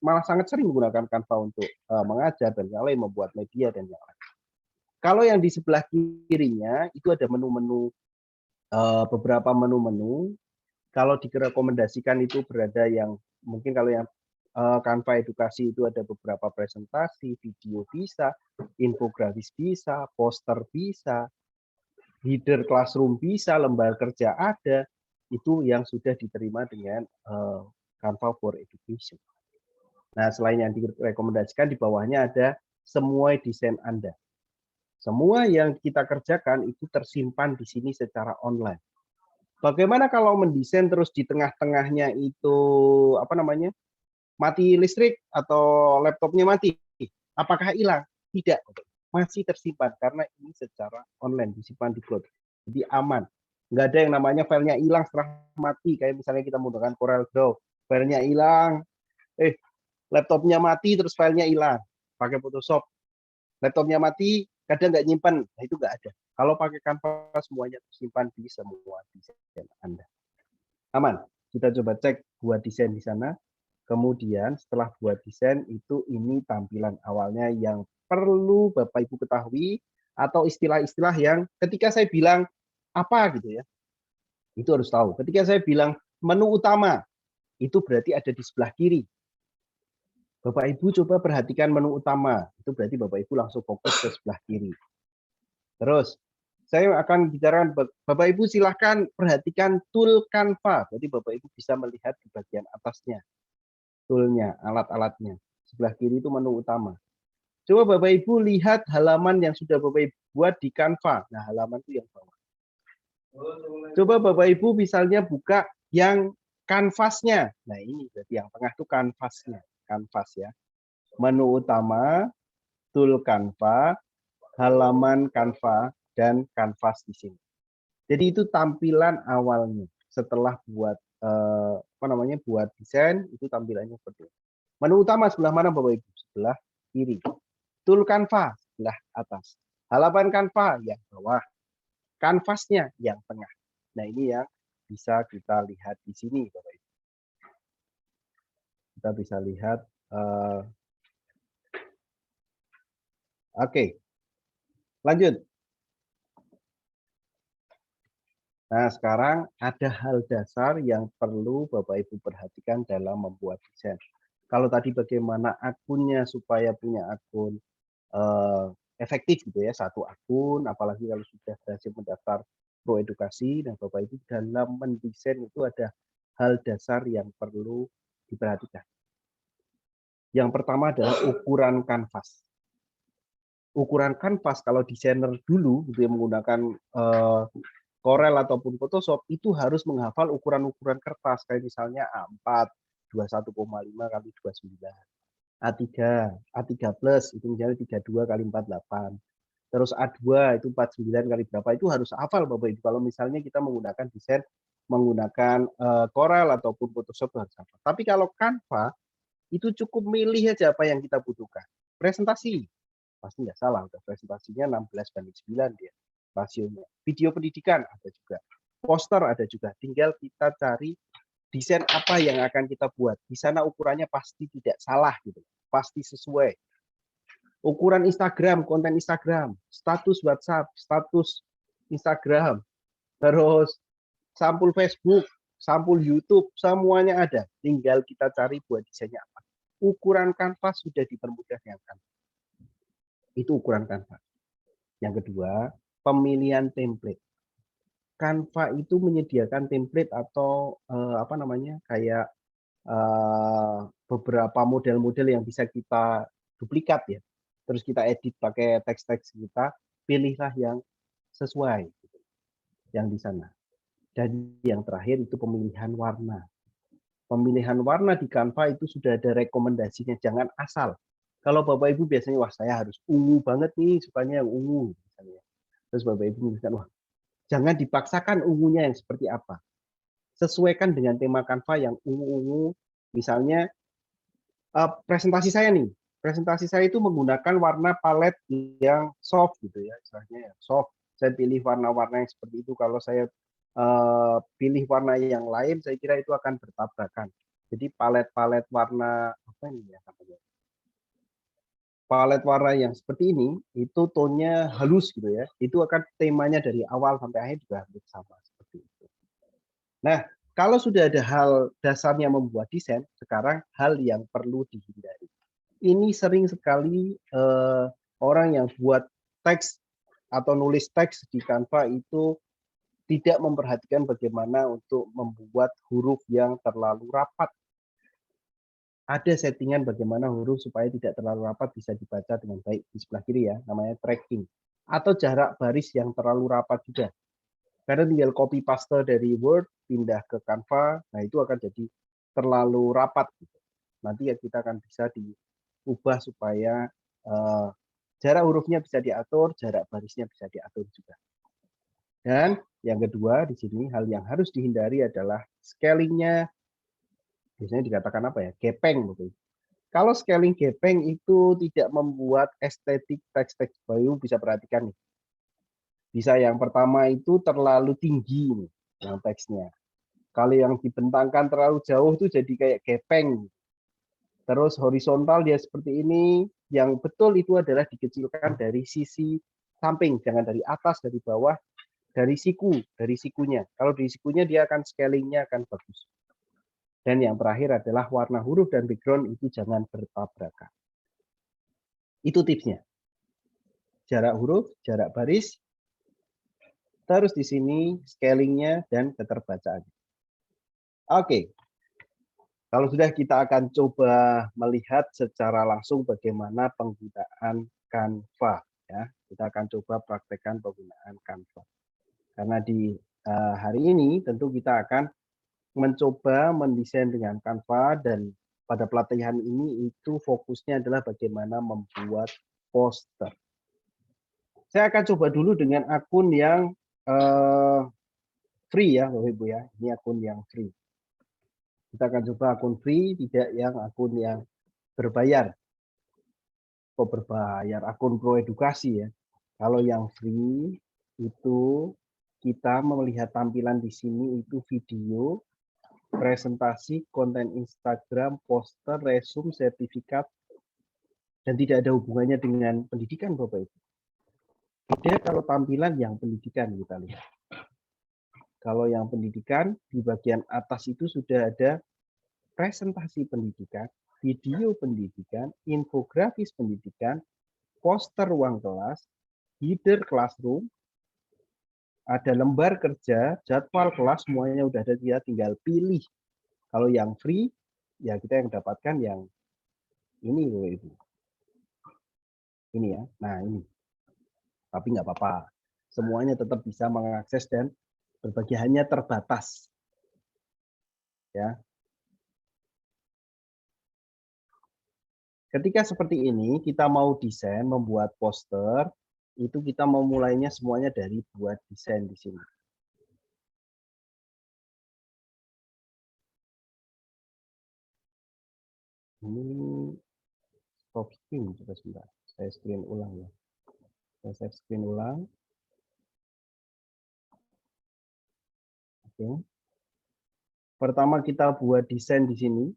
Malah sangat sering menggunakan Canva untuk mengajar dan yang lain, membuat media dan yang lain. Kalau yang di sebelah kirinya itu ada menu-menu, beberapa menu-menu. Kalau direkomendasikan itu berada yang mungkin kalau yang Canva edukasi itu ada beberapa presentasi, video bisa, infografis bisa, poster bisa, header classroom bisa, lembar kerja ada, itu yang sudah diterima dengan Canva for Education. Nah, selain yang direkomendasikan di bawahnya ada semua desain Anda. Semua yang kita kerjakan itu tersimpan di sini secara online. Bagaimana kalau mendesain terus di tengah-tengahnya itu apa namanya? Mati listrik atau laptopnya mati? Apakah hilang? Tidak, masih tersimpan karena ini secara online disimpan di cloud. Jadi aman. Nggak ada yang namanya filenya hilang setelah mati kayak misalnya kita menggunakan CorelDRAW, filenya hilang, laptopnya mati terus filenya hilang. Pakai Photoshop, laptopnya mati, kadang nggak nyimpan, nah itu nggak ada. Kalau pakai Canva semuanya tersimpan di semua desain Anda. Aman. Kita coba cek buat desain di sana. Kemudian setelah buat desain itu ini tampilan awalnya yang perlu Bapak Ibu ketahui atau istilah-istilah yang ketika saya bilang apa gitu ya, itu harus tahu. Ketika saya bilang menu utama, itu berarti ada di sebelah kiri. Bapak Ibu coba perhatikan menu utama, itu berarti Bapak Ibu langsung fokus ke sebelah kiri. Terus saya akan bicarakan, Bapak Ibu silahkan perhatikan tool Canva. Jadi Bapak Ibu bisa melihat di bagian atasnya, toolnya, alat-alatnya. Sebelah kiri itu menu utama. Coba Bapak Ibu lihat halaman yang sudah Bapak Ibu buat di Canva. Nah, halaman itu yang bawah. Coba Bapak Ibu misalnya buka yang kanvasnya. Nah, ini berarti yang tengah itu kanvasnya. Kanvas ya. Menu utama, tool Canva, halaman Canva, dan kanvas di sini. Jadi itu tampilan awalnya. Setelah buat buat desain, itu tampilannya seperti itu. Menu utama sebelah mana Bapak Ibu? Sebelah kiri. Tool Canva sebelah atas. Halaman Canva yang bawah. Kanvasnya yang tengah. Nah, ini yang bisa kita lihat di sini Bapak Ibu. Kita bisa lihat oke. Lanjut. Nah, sekarang ada hal dasar yang perlu Bapak Ibu perhatikan dalam membuat desain. Kalau tadi bagaimana akunnya supaya punya akun efektif gitu ya, satu akun, apalagi kalau sudah berhasil mendaftar Pro Edukasi, dan Bapak Ibu dalam mendesain itu ada hal dasar yang perlu diperhatikan. Yang pertama adalah ukuran kanvas. Ukuran kanvas kalau desainer dulu gitu ya, menggunakan Corel ataupun Photoshop itu harus menghafal ukuran-ukuran kertas kayak misalnya A4 21,5 kali 29, A3 plus itu misalnya 32 kali 48, terus A2 itu 49 kali berapa, itu harus hafal Bapak Ibu. Kalau misalnya kita menggunakan desain menggunakan Corel ataupun Photoshop harus hafal. Tapi kalau Canva itu cukup milih aja apa yang kita butuhkan. Presentasi pasti nggak salah, udah presentasinya 16:9 dia rasionya. Video pendidikan ada juga, poster ada juga, tinggal kita cari desain apa yang akan kita buat. Di sana ukurannya pasti tidak salah gitu, pasti sesuai. Ukuran Instagram, konten Instagram, status WhatsApp, status Instagram, terus sampul Facebook, sampul YouTube, semuanya ada. Tinggal kita cari buat desainnya apa. ukuran kanvas sudah dipermudah dengan Canva. Itu ukuran Canva. Yang kedua, pemilihan template. Canva itu menyediakan template atau kayak beberapa model-model yang bisa kita duplikat ya. Terus kita edit pakai teks-teks kita, pilihlah yang sesuai yang di sana. Dan yang terakhir itu pemilihan warna. Pemilihan warna di Canva itu sudah ada rekomendasinya, jangan asal. Kalau Bapak Ibu biasanya, wah saya harus ungu banget nih, sukanya yang ungu. Misalnya. Terus Bapak Ibu misalkan, wah jangan dipaksakan ungunya yang seperti apa. Sesuaikan dengan tema Canva yang ungu-ungu. Misalnya presentasi saya nih, presentasi saya itu menggunakan warna palet yang soft gitu ya, misalnya soft. Saya pilih warna-warna yang seperti itu. Kalau saya pilih warna yang lain, saya kira itu akan bertabrakan. Jadi palet-palet warna apa ini ya namanya? Palet warna yang seperti ini itu tonnya halus gitu ya. Itu akan temanya dari awal sampai akhir juga hampir sama seperti itu. Nah, kalau sudah ada hal dasarnya membuat desain, sekarang hal yang perlu dihindari. Ini sering sekali orang yang buat teks atau nulis teks di Canva itu tidak memperhatikan bagaimana untuk membuat huruf yang terlalu rapat. Ada settingan bagaimana huruf supaya tidak terlalu rapat bisa dibaca dengan baik di sebelah kiri ya, namanya tracking. Atau jarak baris yang terlalu rapat juga. Karena tinggal copy paste dari Word, pindah ke Canva, nah itu akan jadi terlalu rapat. Nanti ya kita akan bisa diubah supaya jarak hurufnya bisa diatur, jarak barisnya bisa diatur juga. Dan yang kedua di sini hal yang harus dihindari adalah scalingnya, biasanya dikatakan apa ya, gepeng gitu. Kalau scaling gepeng itu tidak membuat estetik teks-teks, Bayu bisa perhatikan nih. Bisa yang pertama itu terlalu tinggi nih, yang teksnya. Kalau yang dibentangkan terlalu jauh itu jadi kayak gepeng. Terus horizontal dia seperti ini, yang betul itu adalah dikecilkan dari sisi samping, jangan dari atas, dari bawah, dari sikunya. Kalau dari sikunya dia akan scalingnya akan bagus. Dan yang terakhir adalah warna huruf dan background itu jangan bertabrakan. Itu tipsnya. Jarak huruf, jarak baris, terus di sini scalingnya dan keterbacaan. Oke, kalau sudah kita akan coba melihat secara langsung bagaimana penggunaan Canva. Ya, kita akan coba praktekkan penggunaan Canva. Karena di hari ini tentu kita akan mencoba mendesain dengan Canva dan pada pelatihan ini itu fokusnya adalah bagaimana membuat poster. Saya akan coba dulu dengan akun yang free ya, Bapak Ibu ya. Ini akun yang free. Kita akan coba akun free, tidak yang akun yang berbayar. Kok berbayar? Akun pro edukasi ya. Kalau yang free itu kita melihat tampilan di sini itu video, presentasi, konten Instagram, poster, resume, sertifikat, dan tidak ada hubungannya dengan pendidikan Bapak Ibu. Beda kalau tampilan yang pendidikan kita lihat. Kalau yang pendidikan di bagian atas itu sudah ada presentasi pendidikan, video pendidikan, infografis pendidikan, poster ruang kelas, header classroom, ada lembar kerja, jadwal kelas, semuanya udah ada, dia tinggal pilih. Kalau yang free, ya kita yang dapatkan yang ini loh Ibu. Ini ya, nah ini. Tapi nggak apa-apa, semuanya tetap bisa mengakses dan berbagi, hanya terbatas. Ya. Ketika seperti ini, kita mau desain, membuat poster, itu kita memulainya semuanya dari buat desain di sini. Ini stop screen, coba sebentar. Saya screen ulang ya. Saya screen ulang. Oke. Pertama kita buat desain di sini.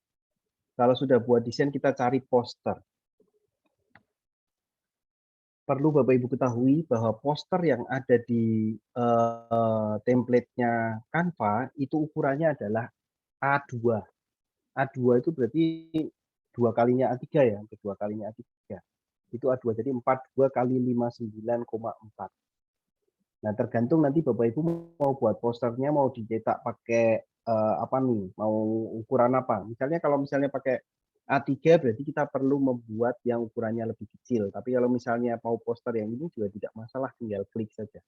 Kalau sudah buat desain, kita cari poster. Perlu Bapak Ibu ketahui bahwa poster yang ada di template-nya Canva itu ukurannya adalah A2. A2 itu berarti dua kalinya A3 ya, hampir dua kalinya A3. Itu A2, jadi 42 kali 59,4. Nah, tergantung nanti Bapak Ibu mau buat posternya, mau dicetak pakai apa nih, mau ukuran apa. Misalnya kalau misalnya pakai A3 berarti kita perlu membuat yang ukurannya lebih kecil. Tapi kalau misalnya mau poster yang ini juga tidak masalah, tinggal klik saja.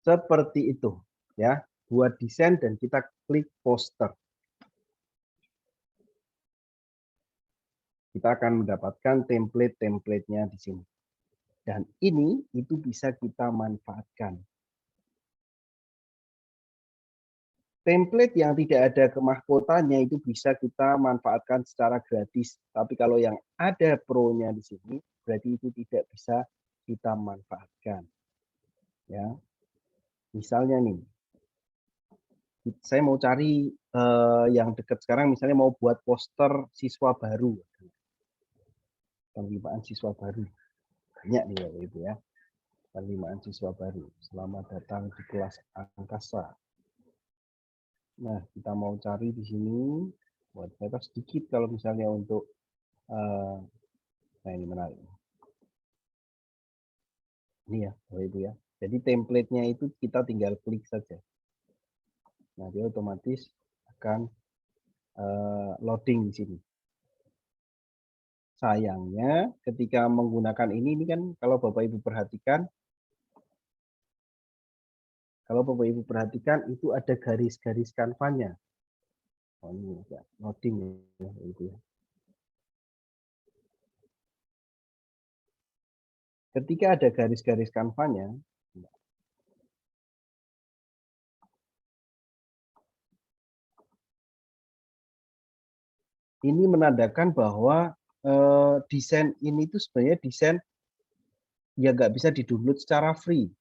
Seperti itu ya, buat desain dan kita klik poster. Kita akan mendapatkan template-templatenya di sini. Dan ini itu bisa kita manfaatkan. Template yang tidak ada kemahkotanya itu bisa kita manfaatkan secara gratis. Tapi kalau yang ada pro-nya di sini, berarti itu tidak bisa kita manfaatkan. Ya, misalnya nih, saya mau cari yang dekat sekarang, misalnya mau buat poster siswa baru, penerimaan siswa baru, banyak nih Bapak Ibu ya, penerimaan siswa baru. Selamat datang di kelas angkasa. Nah, kita mau cari di sini, buat data sedikit kalau misalnya untuk, nah ini menarik. Ini ya, Bapak Ibu ya. Jadi template-nya itu kita tinggal klik saja. Nah, dia otomatis akan loading di sini. Sayangnya ketika menggunakan ini kan kalau Bapak Ibu perhatikan, itu ada garis-garis kanvanya. Oh, ini ya, loading ya, itu ya. Ketika ada garis-garis kanvanya, ini menandakan bahwa desain ini tuh sebenarnya desain ya nggak bisa di-download secara free.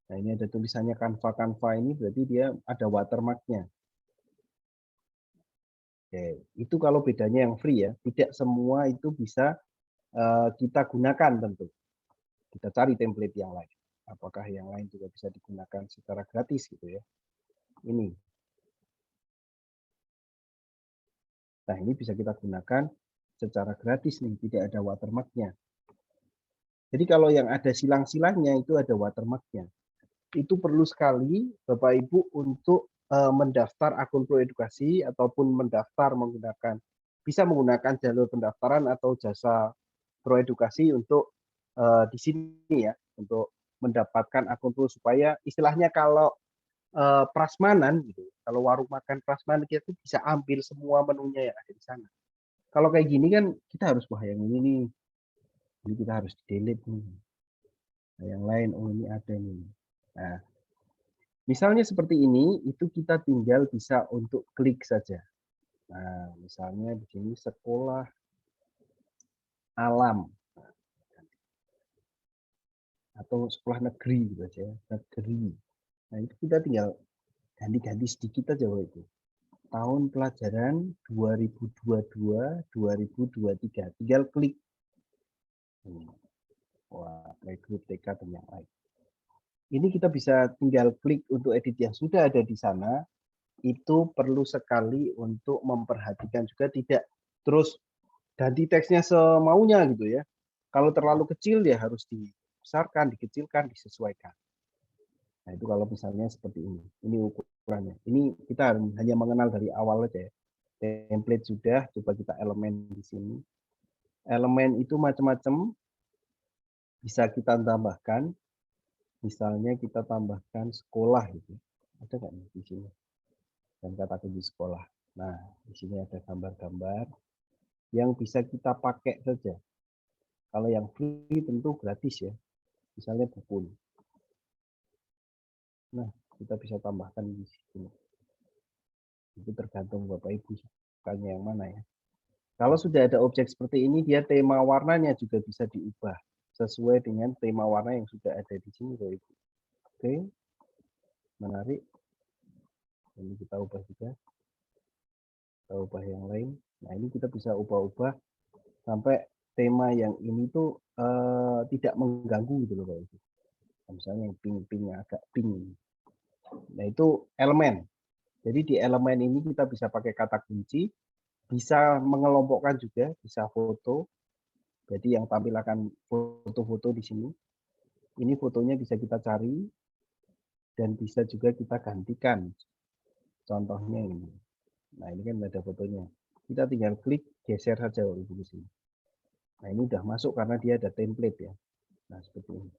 Nah, ini ada tulisannya Canva ini berarti dia ada watermark-nya. Oke, itu kalau bedanya yang free ya, tidak semua itu bisa kita gunakan tentu. Kita cari template yang lain. Apakah yang lain juga bisa digunakan secara gratis gitu ya. Ini. Nah, ini bisa kita gunakan secara gratis nih, tidak ada watermark-nya. Jadi kalau yang ada silang-silangnya itu ada watermark-nya. Itu perlu sekali Bapak Ibu untuk mendaftar akun Pro Edukasi ataupun mendaftar bisa menggunakan jalur pendaftaran atau jasa Pro Edukasi untuk di sini ya, untuk mendapatkan akun Pro supaya istilahnya kalau prasmanan gitu, kalau warung makan prasmanan kita tuh bisa ambil semua menunya yang ada di sana. Kalau kayak gini kan kita harus wah yang ini nih, ini kita harus delete nih. Nah, yang lain oh ini ada nih. Nah, misalnya seperti ini, itu kita tinggal bisa untuk klik saja. Nah, misalnya di sini sekolah alam atau sekolah negeri gitu aja, negeri. Nah, itu kita tinggal ganti-ganti sedikit aja itu. Tahun pelajaran 2022-2023. Tinggal klik. Wah, playgroup TK dan yang lain. Ini kita bisa tinggal klik untuk edit yang sudah ada di sana. Itu perlu sekali untuk memperhatikan juga tidak terus ganti teksnya semaunya gitu ya. Kalau terlalu kecil ya harus dibesarkan, dikecilkan, disesuaikan. Nah, itu kalau misalnya seperti ini. Ini ukurannya. Ini kita hanya mengenal dari awal aja ya. Template sudah, coba kita elemen di sini. Elemen itu macam-macam bisa kita tambahkan. Misalnya kita tambahkan sekolah gitu. Ada nggak nih di sini? Dan kata kunci sekolah. Nah, di sini ada gambar-gambar yang bisa kita pakai saja. Kalau yang free tentu gratis ya. Misalnya buku. Nah, kita bisa tambahkan di sini. Itu tergantung Bapak Ibu sukanya yang mana ya. Kalau sudah ada objek seperti ini, dia tema warnanya juga bisa diubah sesuai dengan tema warna yang sudah ada di sini Bapak Ibu. Oke. Menarik. Ini kita ubah juga. Kita ubah yang lain. Nah, ini kita bisa ubah-ubah sampai tema yang ini tuh tidak mengganggu gitu loh Bapak Ibu. Misalnya yang pink-pink yang agak pink. Nah, itu elemen. Jadi di elemen ini kita bisa pakai kata kunci Bisa mengelompokkan juga, bisa foto. Jadi yang tampil akan foto-foto di sini. Ini fotonya bisa kita cari dan bisa juga kita gantikan. Contohnya ini. Nah, ini kan ada fotonya. Kita tinggal klik geser saja Ibu di sini. Nah, ini udah masuk karena dia ada template ya. Nah, seperti ini.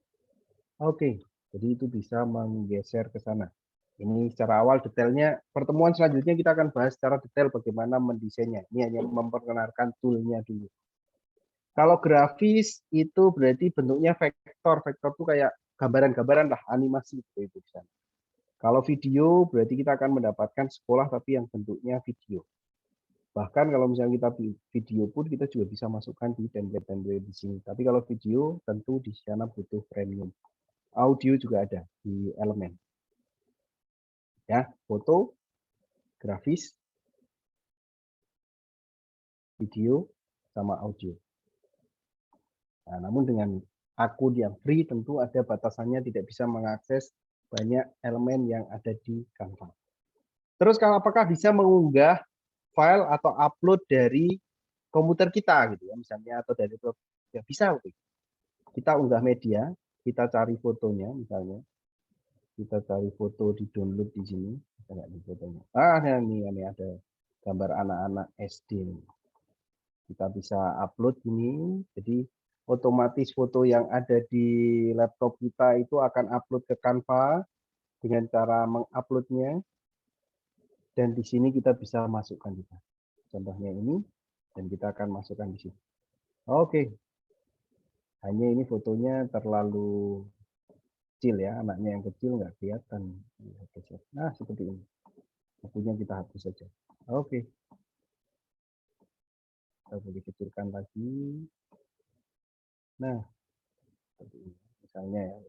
Oke, jadi itu bisa menggeser ke sana. Ini secara awal detailnya. Pertemuan selanjutnya kita akan bahas secara detail bagaimana mendesainnya. Ini hanya memperkenalkan toolnya dulu. Kalau grafis itu berarti bentuknya vektor. Vektor itu kayak gambaran-gambaran lah, animasi itu bisa. Kalau video berarti kita akan mendapatkan sekolah tapi yang bentuknya video. Bahkan kalau misalnya kita video pun kita juga bisa masukkan di template-template di sini. Tapi kalau video tentu di sana butuh premium. Audio juga ada di elemen. Ya, foto, grafis, video, sama audio. Nah, namun dengan akun yang free tentu ada batasannya, tidak bisa mengakses banyak elemen yang ada di Canva. Terus kalau apakah bisa mengunggah file atau upload dari komputer kita gitu ya, misalnya atau dari ya bisa. Kita unggah media, kita cari fotonya misalnya. Kita cari foto di download di sini, kita lihat di fotonya. Ah, ini ada gambar anak-anak SD. Kita bisa upload ini, jadi otomatis foto yang ada di laptop kita itu akan upload ke Canva dengan cara menguploadnya, dan di sini kita bisa masukkan juga. Contohnya ini, dan kita akan masukkan di sini. Oke, hanya ini fotonya terlalu kecil ya, anaknya yang kecil nggak kelihatan. Nah, seperti ini. Fotonya kita hapus saja. Oke. Kita boleh kecilkan lagi. Nah, seperti ini. Misalnya ya.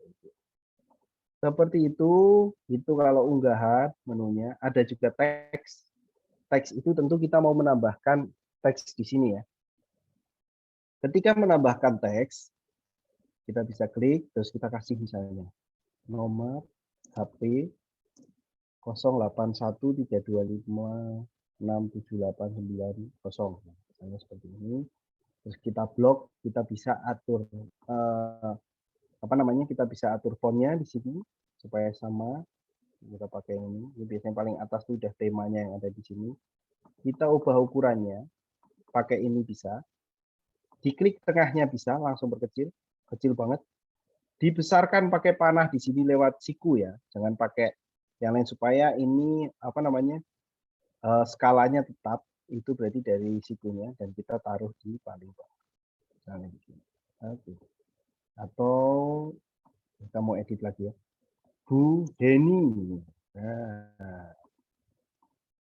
Seperti itu kalau unggahan menunya. Ada juga teks. Teks itu tentu kita mau menambahkan teks di sini ya. Ketika menambahkan teks, kita bisa klik, terus kita kasih misalnya nomor HP 0813256789, misalnya seperti ini. Terus kita blok, kita bisa atur kita bisa atur fontnya di sini supaya sama. Kita pakai ini biasanya paling atas itu udah temanya yang ada di sini. Kita ubah ukurannya, pakai ini bisa. Diklik tengahnya bisa langsung berkecil, kecil banget. Dibesarkan pakai panah di sini lewat siku ya, jangan pakai yang lain supaya ini skalanya tetap. Itu berarti dari sikunya dan kita taruh di paling bawah. Misalnya di sini. Oke. Atau kita mau edit lagi ya. Bu Heni. Nah,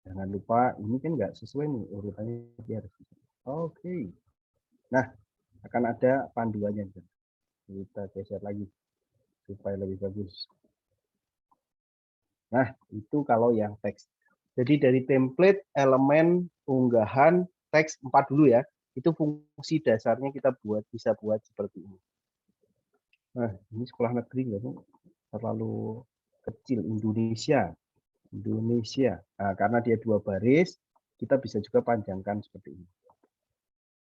jangan lupa ini kan nggak sesuai nih urutannya biar. Oke. Nah, akan ada panduannya. Kita geser lagi supaya lebih bagus. Nah, itu kalau yang teks. Jadi dari template, elemen, unggahan, teks 4 dulu ya. Itu fungsi dasarnya kita bisa buat seperti ini. Nah, ini sekolah negeri nggak sih? Terlalu kecil. Indonesia. Nah, karena dia 2 baris, kita bisa juga panjangkan seperti ini.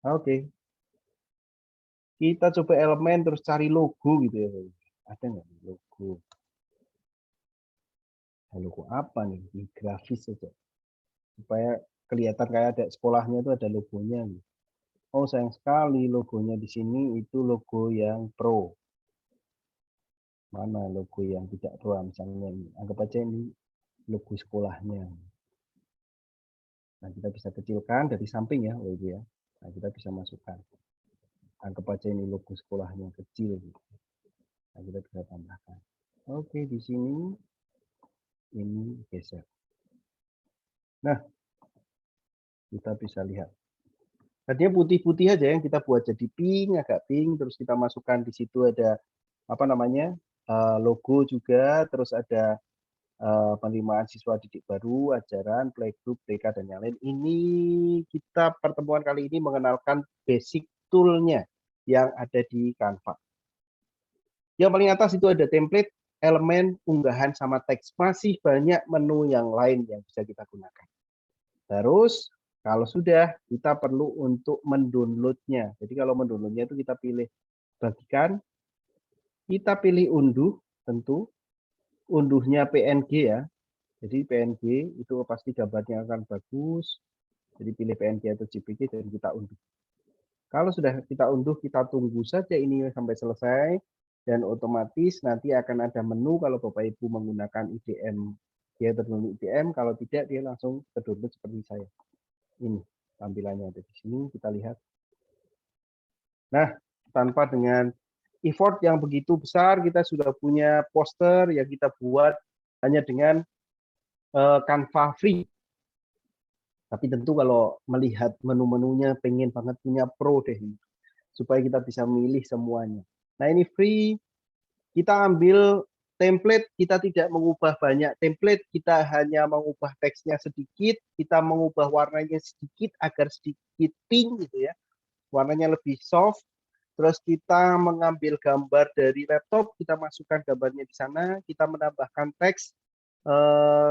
Oke. Kita coba elemen terus cari logo gitu ya. Ada nggak logo? Logo apa nih? Di grafis saja. Supaya kelihatan kayak ada sekolahnya itu ada logonya. Oh, sayang sekali logonya di sini itu logo yang pro. Mana logo yang tidak pro? Misalnya ini. Anggap aja ini logo sekolahnya. Nah, kita bisa kecilkan dari samping ya, logo ya. Nah, kita bisa masukkan. Anggap aja ini logo sekolahnya kecil. Nah, kita bisa tambahkan. Oke, di sini ini geser. Nah, kita bisa lihat. Tadinya putih-putih aja yang kita buat jadi pink, agak pink, terus kita masukkan di situ ada logo juga, terus ada penerimaan siswa didik baru, ajaran, playgroup, TK, dan yang lain. Ini kita pertemuan kali ini mengenalkan basic tool-nya yang ada di Canva. Yang paling atas itu ada template, elemen, unggahan, sama teks. Masih banyak menu yang lain yang bisa kita gunakan. Terus Kalau sudah, kita perlu untuk mendownloadnya. Jadi kalau mendownloadnya itu kita pilih bagikan, kita pilih unduh, tentu unduhnya PNG ya. Jadi PNG itu pasti gambarnya akan bagus. Jadi pilih PNG atau JPG dan kita unduh. Kalau sudah kita unduh, kita tunggu saja ini sampai selesai. Dan otomatis nanti akan ada menu kalau Bapak Ibu menggunakan IDM. Dia terdownload IDM, kalau tidak dia langsung terdownload seperti saya. Ini tampilannya ada di sini, kita lihat. Nah, tanpa dengan effort yang begitu besar, kita sudah punya poster yang kita buat hanya dengan Canva free. Tapi tentu kalau melihat menu-menunya, pengen banget punya pro deh, supaya kita bisa milih semuanya. Nah, ini free, kita ambil template, kita tidak mengubah banyak template, kita hanya mengubah teksnya sedikit, kita mengubah warnanya sedikit agar sedikit pink gitu ya, warnanya lebih soft. Terus kita mengambil gambar dari laptop, kita masukkan gambarnya di sana, kita menambahkan teks,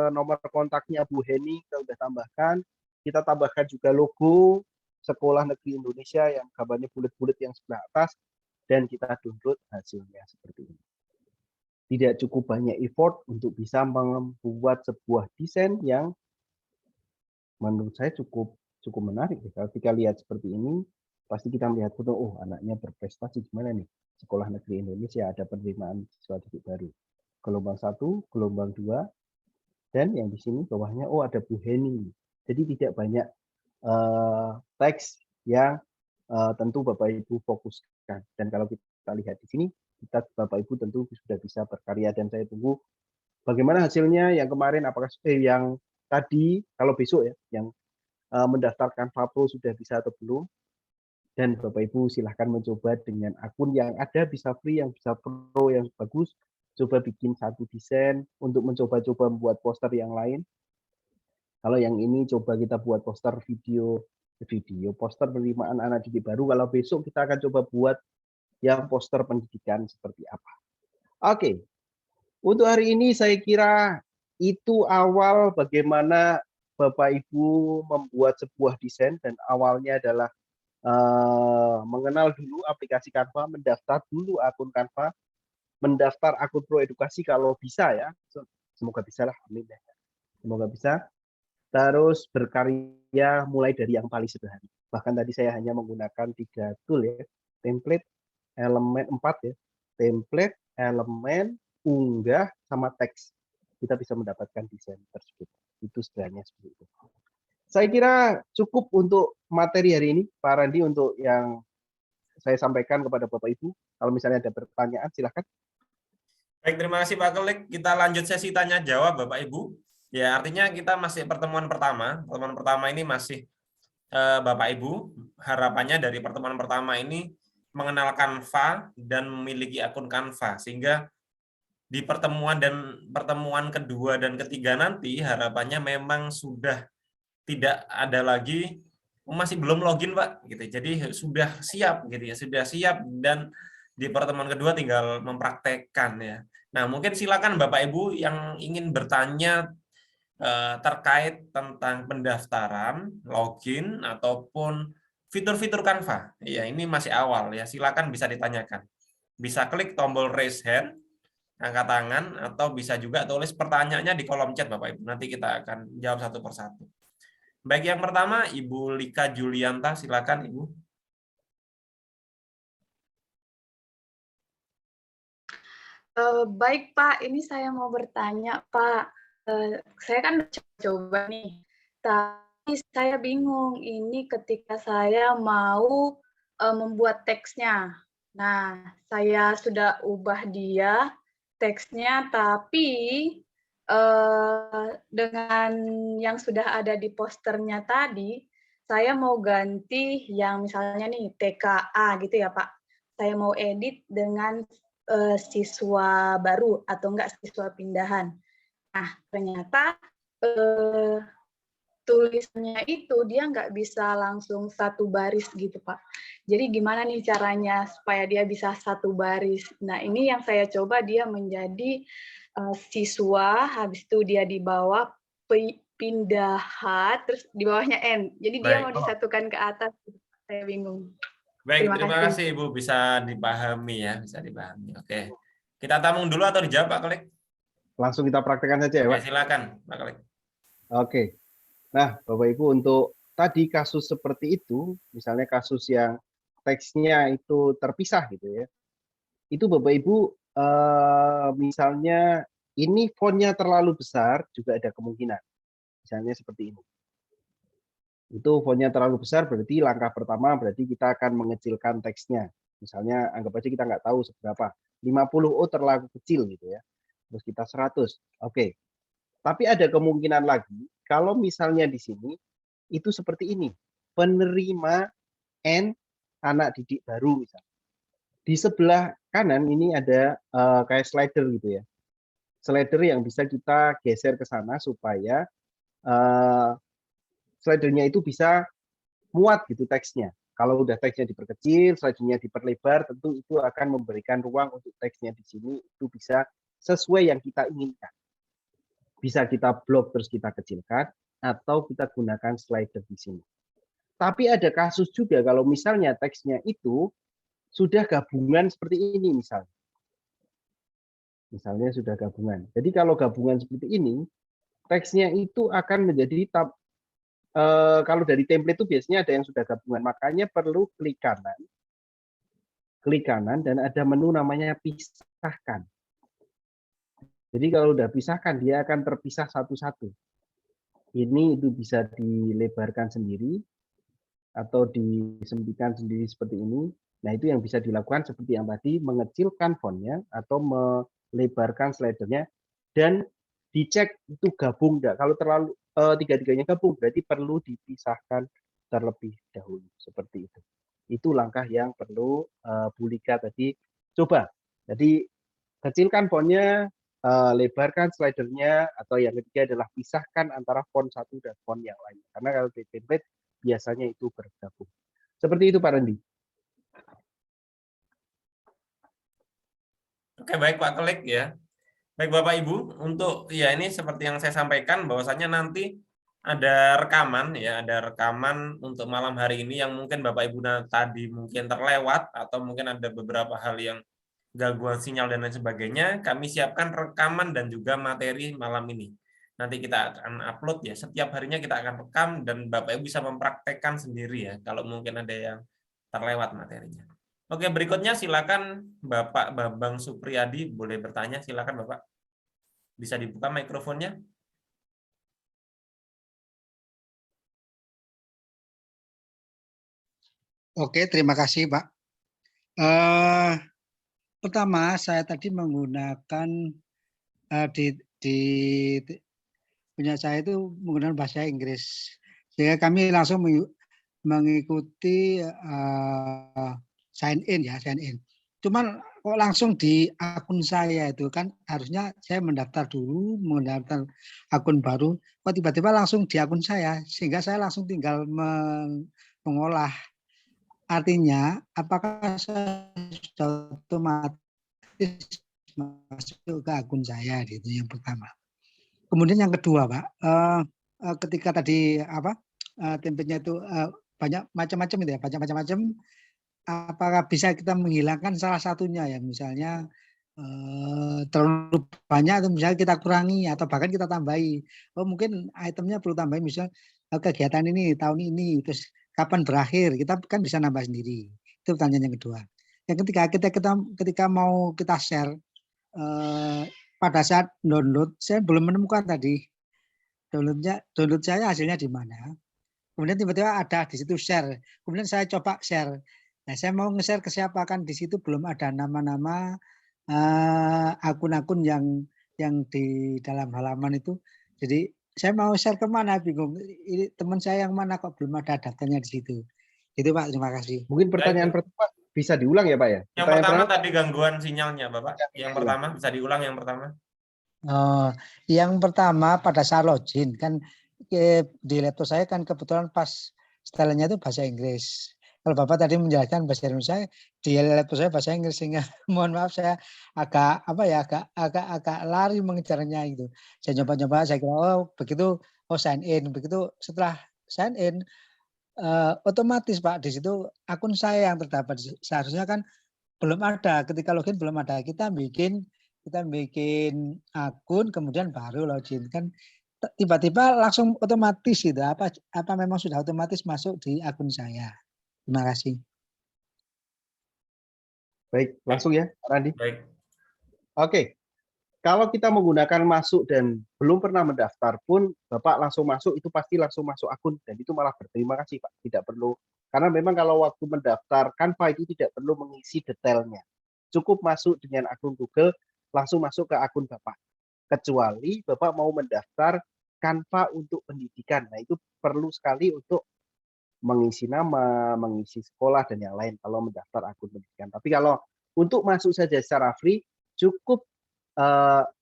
nomor kontaknya Bu Heni kita sudah tambahkan, kita tambahkan juga logo Sekolah Negeri Indonesia yang gambarnya bulat-bulat yang sebelah atas, dan kita download hasilnya seperti ini. Tidak cukup banyak effort untuk bisa membuat sebuah desain yang menurut saya cukup menarik. Kalau kita lihat seperti ini, pasti kita melihat foto, oh anaknya berprestasi gimana nih. Sekolah Negeri Indonesia ada penerimaan siswa didik baru. Gelombang 1, gelombang 2, dan yang di sini bawahnya, oh ada Bu Heni. Jadi tidak banyak teks yang tentu Bapak Ibu fokuskan. Dan kalau kita lihat di sini, kita Bapak Ibu tentu sudah bisa berkarya, dan saya tunggu bagaimana hasilnya yang kemarin, apakah yang tadi, kalau besok ya, yang mendaftarkan Pro sudah bisa atau belum. Dan Bapak Ibu silahkan mencoba dengan akun yang ada, bisa free, yang bisa pro, yang bagus. Coba bikin satu desain untuk mencoba-coba membuat poster yang lain. Kalau yang ini coba kita buat poster video poster penerimaan anak didik baru. Kalau besok kita akan coba buat yang poster pendidikan seperti apa. Oke, untuk hari ini saya kira itu awal bagaimana Bapak Ibu membuat sebuah desain, dan awalnya adalah mengenal dulu aplikasi Canva, mendaftar dulu akun Canva, mendaftar akun Pro Edukasi kalau bisa ya, semoga bisa lah, amin ya. Semoga bisa. Terus berkarya mulai dari yang paling sederhana. Bahkan tadi saya hanya menggunakan 3 tool ya, template, elemen 4 ya, template, elemen, unggah, sama teks. Kita bisa mendapatkan desain tersebut. Itu sederhananya seperti itu. Saya kira cukup untuk materi hari ini, Pak Randi, untuk yang saya sampaikan kepada Bapak Ibu. Kalau misalnya ada pertanyaan, silakan. Baik, terima kasih Pak Kelik. Kita lanjut sesi tanya jawab Bapak Ibu. Ya, artinya kita masih pertemuan pertama. Pertemuan pertama ini masih Bapak Ibu, harapannya dari pertemuan pertama ini mengenal Canva dan memiliki akun Canva, sehingga di pertemuan kedua dan ketiga nanti harapannya memang sudah tidak ada lagi masih belum login Pak gitu. Jadi sudah siap gitu ya, sudah siap, dan di pertemuan kedua tinggal mempraktekkan ya. Nah, mungkin silakan Bapak Ibu yang ingin bertanya terkait tentang pendaftaran, login, ataupun fitur-fitur Canva. Ya, ini masih awal ya, silakan bisa ditanyakan. Bisa klik tombol raise hand, angkat tangan, atau bisa juga tulis pertanyaannya di kolom chat Bapak Ibu. Nanti kita akan jawab satu persatu. Baik, yang pertama Ibu Lika Julianta, silakan Ibu. Baik Pak, ini saya mau bertanya Pak. Saya kan coba nih, tapi saya bingung ini ketika saya mau membuat teksnya. Nah, saya sudah ubah dia teksnya, tapi dengan yang sudah ada di posternya tadi, saya mau ganti yang misalnya nih TKA gitu ya Pak. Saya mau edit dengan siswa baru atau enggak siswa pindahan. Nah, ternyata tulisannya itu dia nggak bisa langsung satu baris gitu, Pak. Jadi gimana nih caranya supaya dia bisa satu baris? Nah, ini yang saya coba dia menjadi siswa, habis itu dia di bawah pindah H, terus di bawahnya N. Jadi dia mau Baik. disatukan ke atas. Saya bingung. Baik, Terima terima kasih. kasih Ibu, bisa dipahami ya, bisa dipahami. Oke. Kita tamung dulu atau dijawab Pak Klik? Langsung kita praktekkan saja ya, Oke, Pak. silakan Pak Klik. Oke. Nah, Bapak Ibu, untuk tadi kasus seperti itu, misalnya kasus yang teksnya itu terpisah gitu ya, itu Bapak Ibu misalnya ini fontnya terlalu besar juga ada kemungkinan. Misalnya seperti ini. Itu fontnya terlalu besar berarti langkah pertama berarti kita akan mengecilkan teksnya. Misalnya anggap aja kita nggak tahu seberapa. 50 terlalu kecil gitu ya. Terus kita 100. Oke. Tapi ada kemungkinan lagi kalau misalnya di sini itu seperti ini. Penerima N anak didik baru misalnya. Di sebelah kanan ini ada kayak slider gitu ya. Slider yang bisa kita geser ke sana supaya slidernya itu bisa muat gitu teksnya. Kalau udah teksnya diperkecil, slidernya diperlebar, tentu itu akan memberikan ruang untuk teksnya di sini itu bisa sesuai yang kita inginkan. Bisa kita blok terus kita kecilkan, atau kita gunakan slider di sini. Tapi ada kasus juga kalau misalnya teksnya itu sudah gabungan seperti ini misalnya. Misalnya sudah gabungan. Jadi kalau gabungan seperti ini, teksnya itu akan menjadi kalau dari template itu biasanya ada yang sudah gabungan, makanya perlu klik kanan dan ada menu namanya pisahkan. Jadi kalau udah pisahkan dia akan terpisah satu-satu. Ini itu bisa dilebarkan sendiri atau disempitkan sendiri seperti ini. Nah itu yang bisa dilakukan seperti yang tadi, mengecilkan fontnya atau melebarkan slidernya dan dicek itu gabung enggak. Kalau terlalu tiga-tiganya gabung berarti perlu dipisahkan terlebih dahulu seperti itu. Itu langkah yang perlu Bu Lika tadi coba. Jadi kecilkan fontnya, lebarkan slidernya, atau yang ketiga adalah pisahkan antara font satu dan font yang lain. Karena kalau di template biasanya itu bergabung. Seperti itu Pak Randy. Oke, baik Pak Klik ya. Baik Bapak Ibu, untuk ya ini seperti yang saya sampaikan bahwasanya nanti ada rekaman ya, ada rekaman untuk malam hari ini yang mungkin Bapak Ibu tadi mungkin terlewat atau mungkin ada beberapa hal yang gangguan sinyal dan lain sebagainya, kami siapkan rekaman dan juga materi malam ini. Nanti kita akan upload ya, setiap harinya kita akan rekam dan Bapak Ibu bisa mempraktekkan sendiri ya, kalau mungkin ada yang terlewat materinya. Oke, berikutnya silakan Bapak Bambang Supriyadi boleh bertanya, silakan Bapak. Bisa dibuka mikrofonnya. Oke, terima kasih Pak. Pertama, saya tadi menggunakan di punya saya itu menggunakan bahasa Inggris, sehingga kami langsung mengikuti sign in ya, sign in. Cuman kok langsung di akun saya itu kan harusnya saya mendaftar dulu, mendaftar akun baru, kok tiba-tiba langsung di akun saya, sehingga saya langsung tinggal mengolah. Artinya, apakah saya sudah otomatis masuk ke akun saya, gitu yang pertama. Kemudian yang kedua, Pak, ketika tadi template-nya itu banyak macam-macam itu ya, banyak macam-macam. Apakah bisa kita menghilangkan salah satunya ya, misalnya terlalu banyak atau misalnya kita kurangi atau bahkan kita tambahi. Oh mungkin itemnya perlu tambahin, misalnya kegiatan ini tahun ini, terus kapan berakhir, kita kan bisa nambah sendiri. Itu pertanyaan yang kedua. Yang ketiga, ketika mau kita share, pada saat download, saya belum menemukan tadi download saya hasilnya di mana. Kemudian tiba-tiba ada di situ share. Kemudian saya coba share. Nah, saya mau nge-share ke siapa, kan di situ belum ada nama-nama akun-akun yang di dalam halaman itu. Jadi saya mau share kemana, bingung. Ini teman saya yang mana kok belum ada daftarnya di situ. Itu Pak, terima kasih. Mungkin pertanyaan pertama bisa diulang ya Pak ya? Yang pertama tadi gangguan sinyalnya Bapak. Yang pertama bisa diulang yang pertama. Yang pertama pada saat login kan di laptop saya kan kebetulan pas setelannya itu bahasa Inggris. Kalau Bapak tadi menjelaskan bahasa Indonesia, di laptop saya bahasa Inggris, sehingga mohon maaf saya agak lari mengejarnya itu. Saya coba-coba, saya kira oh begitu oh sign in. Begitu setelah sign in, otomatis Pak di situ akun saya yang terdapat. Seharusnya kan belum ada, ketika login belum ada. Kita bikin akun kemudian baru login kan tiba-tiba langsung otomatis gitu. Apa memang sudah otomatis masuk di akun saya? Terima kasih. Baik, langsung ya, Pak Randi. Baik. Oke, kalau kita menggunakan masuk dan belum pernah mendaftar pun, Bapak langsung masuk, itu pasti langsung masuk akun, dan itu malah berterima kasih, Pak. Tidak perlu, karena memang kalau waktu mendaftar Canva itu tidak perlu mengisi detailnya. Cukup masuk dengan akun Google, langsung masuk ke akun Bapak. Kecuali Bapak mau mendaftar Canva untuk pendidikan. Nah, itu perlu sekali untuk mengisi nama, mengisi sekolah, dan yang lain kalau mendaftar akun pendidikan. Tapi kalau untuk masuk saja secara free, cukup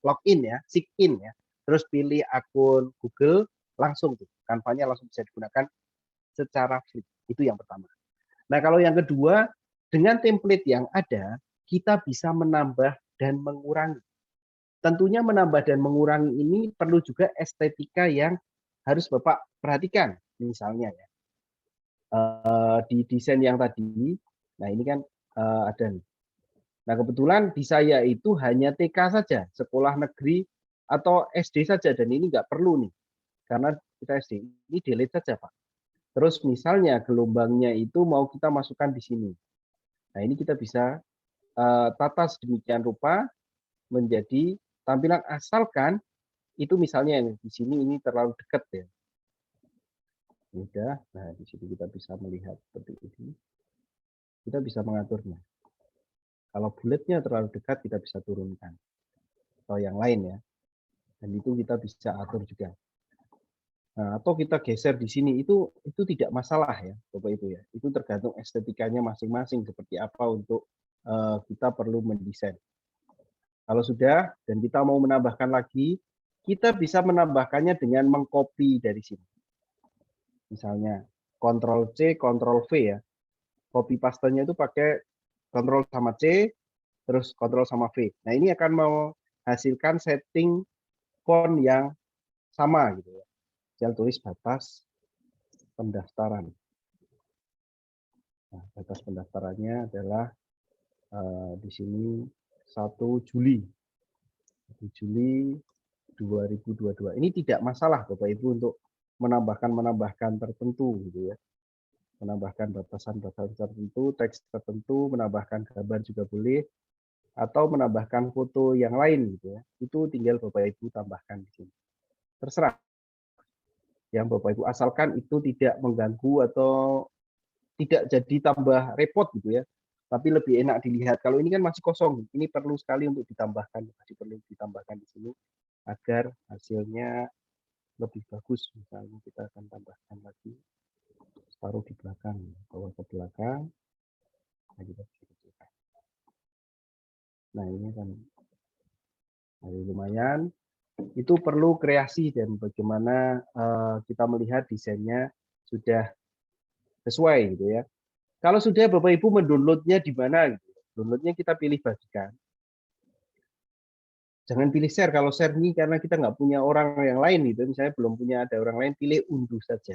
login ya, sign in ya, terus pilih akun Google, langsung tuh, Canva-nya langsung bisa digunakan secara free. Itu yang pertama. Nah, kalau yang kedua, dengan template yang ada, kita bisa menambah dan mengurangi. Tentunya menambah dan mengurangi ini perlu juga estetika yang harus Bapak perhatikan. Misalnya ya, di desain yang tadi, nah ini kan ada nih. Nah, kebetulan di saya itu hanya TK saja, sekolah negeri atau SD saja, dan ini nggak perlu nih, karena kita SD, ini delete saja, Pak. Terus misalnya gelombangnya itu mau kita masukkan di sini. Nah, ini kita bisa tata sedemikian rupa menjadi tampilan, asalkan itu misalnya di sini ini terlalu dekat ya. Udah, nah di sini kita bisa melihat seperti ini. Kita bisa mengaturnya. Kalau bulatnya terlalu dekat, kita bisa turunkan. Atau yang lain ya. Dan itu kita bisa atur juga. Nah, atau kita geser di sini, itu tidak masalah ya, Bapak Ibu ya. Itu tergantung estetikanya masing-masing, seperti apa untuk kita perlu mendesain. Kalau sudah, dan kita mau menambahkan lagi, kita bisa menambahkannya dengan mengcopy dari sini. Misalnya, Ctrl+C, Ctrl+V ya. Copy pastenya itu pakai Ctrl sama C, terus Ctrl sama V. Nah, ini akan menghasilkan setting font yang sama gitu ya. Saya tulis batas pendaftaran. Nah, batas pendaftarannya adalah di sini 1 Juli 2022. Ini tidak masalah Bapak Ibu untuk menambahkan tertentu gitu ya. Menambahkan batasan-batasan tertentu, teks tertentu, menambahkan gambar juga boleh, atau menambahkan foto yang lain gitu ya. Itu tinggal Bapak Ibu tambahkan di sini. Terserah. Yang Bapak Ibu asalkan itu tidak mengganggu atau tidak jadi tambah repot gitu ya. Tapi lebih enak dilihat. Kalau ini kan masih kosong, ini perlu sekali untuk ditambahkan, masih perlu ditambahkan di sini agar hasilnya lebih bagus. Misalnya kita akan tambahkan lagi separuh di belakang, bawa ke belakang. Nah, ini kan lumayan. Itu perlu kreasi dan bagaimana kita melihat desainnya sudah sesuai gitu ya. Kalau sudah Bapak Ibu mendownloadnya di mana gitu. Downloadnya kita pilih bagikan. Jangan pilih share. Kalau share ini karena kita nggak punya orang yang lain gitu. Misalnya belum punya ada orang lain, pilih unduh saja.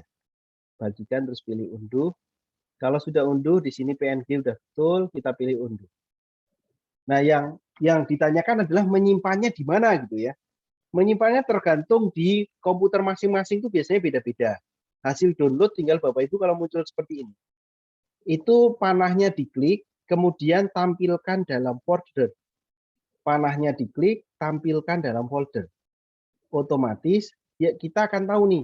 Bagikan terus pilih unduh. Kalau sudah unduh di sini PNG udah betul, kita pilih unduh. Nah, yang ditanyakan adalah menyimpannya di mana gitu ya. Menyimpannya tergantung di komputer masing-masing itu biasanya beda-beda. Hasil download tinggal Bapak Ibu kalau muncul seperti ini. Itu panahnya diklik, kemudian tampilkan dalam folder. Panahnya diklik, tampilkan dalam folder. Otomatis ya kita akan tahu nih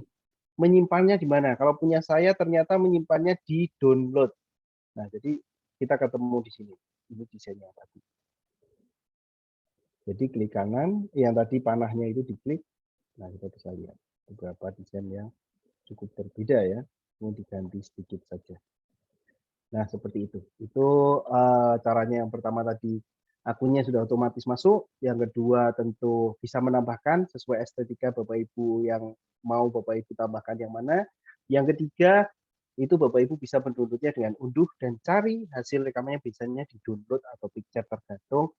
menyimpannya di mana. Kalau punya saya ternyata menyimpannya di download. Nah, jadi kita ketemu di sini. Ini desainnya tadi. Jadi klik kanan, yang tadi panahnya itu diklik. Nah, kita bisa lihat beberapa desain yang cukup berbeda ya. Mau diganti sedikit saja. Nah, seperti itu. Itu caranya. Yang pertama tadi akunnya sudah otomatis masuk. Yang kedua tentu bisa menambahkan sesuai estetika Bapak Ibu yang mau Bapak Ibu tambahkan yang mana. Yang ketiga, itu Bapak Ibu bisa mendownloadnya dengan unduh dan cari hasil rekamannya biasanya di download atau picture tergantung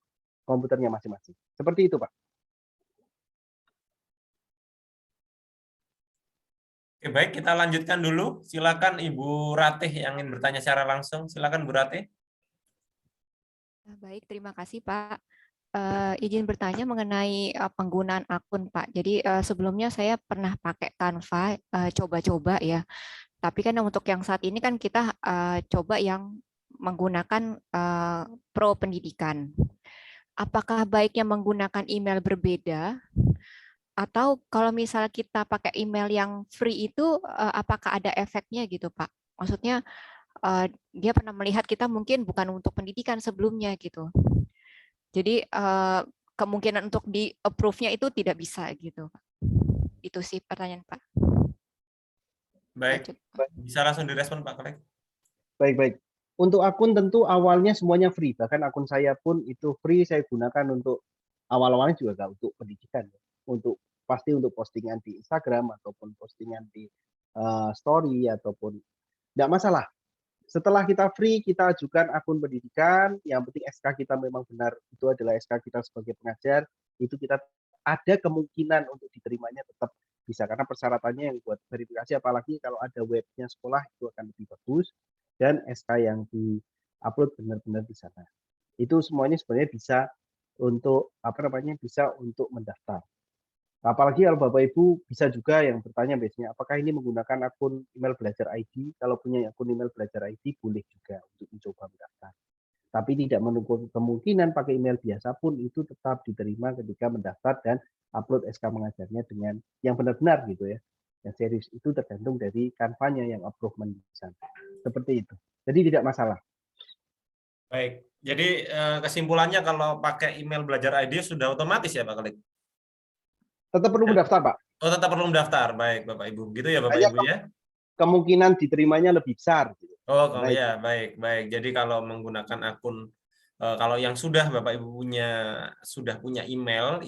komputernya masing-masing. Seperti itu, Pak. Oke, baik, kita lanjutkan dulu. Silakan Ibu Ratih yang ingin bertanya secara langsung. Silakan Bu Ratih. Baik, terima kasih Pak. Izin bertanya mengenai penggunaan akun Pak. Jadi sebelumnya saya pernah pakai Canva, coba-coba ya. Tapi kan untuk yang saat ini kan kita coba yang menggunakan pro pendidikan. Apakah baiknya menggunakan email berbeda atau kalau misalnya kita pakai email yang free itu apakah ada efeknya gitu Pak? Maksudnya dia pernah melihat kita mungkin bukan untuk pendidikan sebelumnya gitu. Jadi kemungkinan untuk di approve-nya itu tidak bisa gitu. Itu sih pertanyaan Pak. Baik, bisa langsung direspon Pak Kolek. Baik. Untuk akun tentu awalnya semuanya free, bahkan akun saya pun itu free, saya gunakan untuk awal-awalnya juga nggak untuk pendidikan, untuk pasti untuk postingan di Instagram ataupun postingan di story ataupun nggak masalah. Setelah kita free, kita ajukan akun pendidikan, yang penting SK kita memang benar, itu adalah SK kita sebagai pengajar, itu kita ada kemungkinan untuk diterimanya tetap bisa, karena persyaratannya yang buat verifikasi, apalagi kalau ada webnya sekolah, itu akan lebih bagus, dan SK yang di-upload benar-benar di sana. Itu semuanya sebenarnya bisa untuk, bisa untuk mendaftar. Apalagi kalau Bapak Ibu bisa juga yang bertanya biasanya, apakah ini menggunakan akun email belajar ID? Kalau punya akun email belajar ID, boleh juga untuk mencoba mendaftar. Tapi tidak menutup kemungkinan pakai email biasa pun itu tetap diterima ketika mendaftar dan upload SK mengajarnya dengan yang benar-benar gitu ya. Yang serius itu tergantung dari Canva-nya yang approval di sana. Seperti itu. Jadi tidak masalah. Baik, jadi kesimpulannya kalau pakai email belajar ID sudah otomatis ya Pak Kolek? Tetap perlu mendaftar, Pak. Oh, tetap perlu mendaftar. Baik, Bapak Ibu. Gitu ya Bapak Ibu ya? Kemungkinan diterimanya lebih besar. Oh, kalau ya, baik. Jadi kalau menggunakan akun, kalau yang sudah Bapak Ibu sudah punya email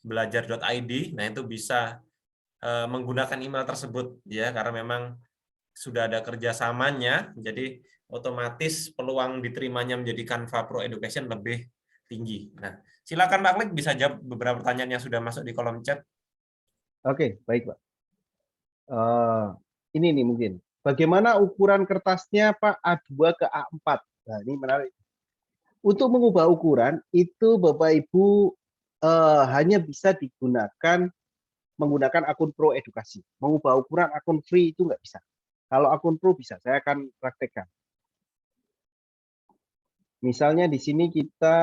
belajar.id, nah itu bisa menggunakan email tersebut ya, karena memang sudah ada kerjasamanya, jadi otomatis peluang diterimanya menjadi Canva Pro Education lebih tinggi. Nah, silakan Pak Klik bisa jawab beberapa pertanyaan yang sudah masuk di kolom chat. Oke, baik Pak. Ini nih mungkin. Bagaimana ukuran kertasnya Pak A2 ke A4? Nah, ini menarik. Untuk mengubah ukuran itu Bapak Ibu hanya bisa digunakan menggunakan akun Pro Edukasi. Mengubah ukuran akun free itu nggak bisa. Kalau akun Pro bisa, saya akan praktekkan. Misalnya di sini kita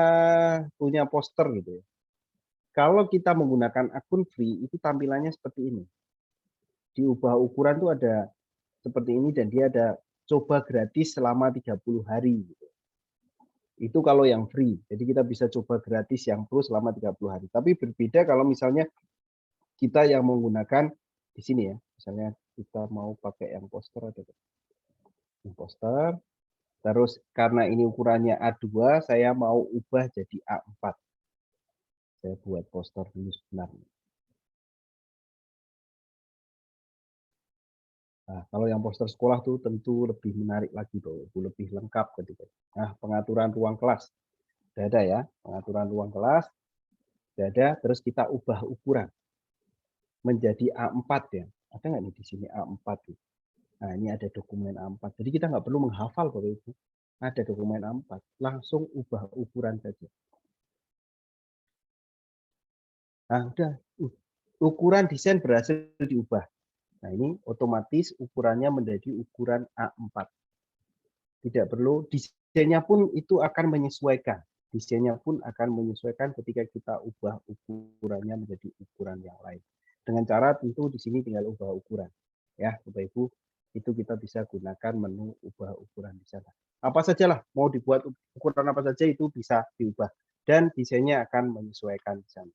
punya poster gitu ya. Kalau kita menggunakan akun free itu tampilannya seperti ini. Diubah ukuran tuh ada seperti ini dan dia ada coba gratis selama 30 hari gitu. Itu kalau yang free. Jadi kita bisa coba gratis yang Pro selama 30 hari. Tapi berbeda kalau misalnya kita yang menggunakan di sini ya. Misalnya kita mau pakai yang poster ada yang poster. Terus karena ini ukurannya A2, saya mau ubah jadi A4. Saya buat poster dulu sebenarnya. Nah, kalau yang poster sekolah tuh tentu lebih menarik lagi, Bapak Ibu, lebih lengkap ketika. Nah, pengaturan ruang kelas. Sudah ada ya, pengaturan ruang kelas. Sudah ada, terus kita ubah ukuran menjadi A4 ya. Ada nggak nih di sini A4? Nah, ini ada dokumen A4. Jadi kita nggak perlu menghafal, Bapak Ibu. Ada dokumen A4, langsung ubah ukuran saja. Nah, udah. Ukuran desain berhasil diubah. Nah, ini otomatis ukurannya menjadi ukuran A4. Tidak perlu, desainnya pun itu akan menyesuaikan. Desainnya pun akan menyesuaikan ketika kita ubah ukurannya menjadi ukuran yang lain. Dengan cara tentu di sini tinggal ubah ukuran. Ya, Bapak Ibu, itu kita bisa gunakan menu ubah ukuran di sana. Apa sajalah, mau dibuat ukuran apa saja itu bisa diubah. Dan desainnya akan menyesuaikan di sana.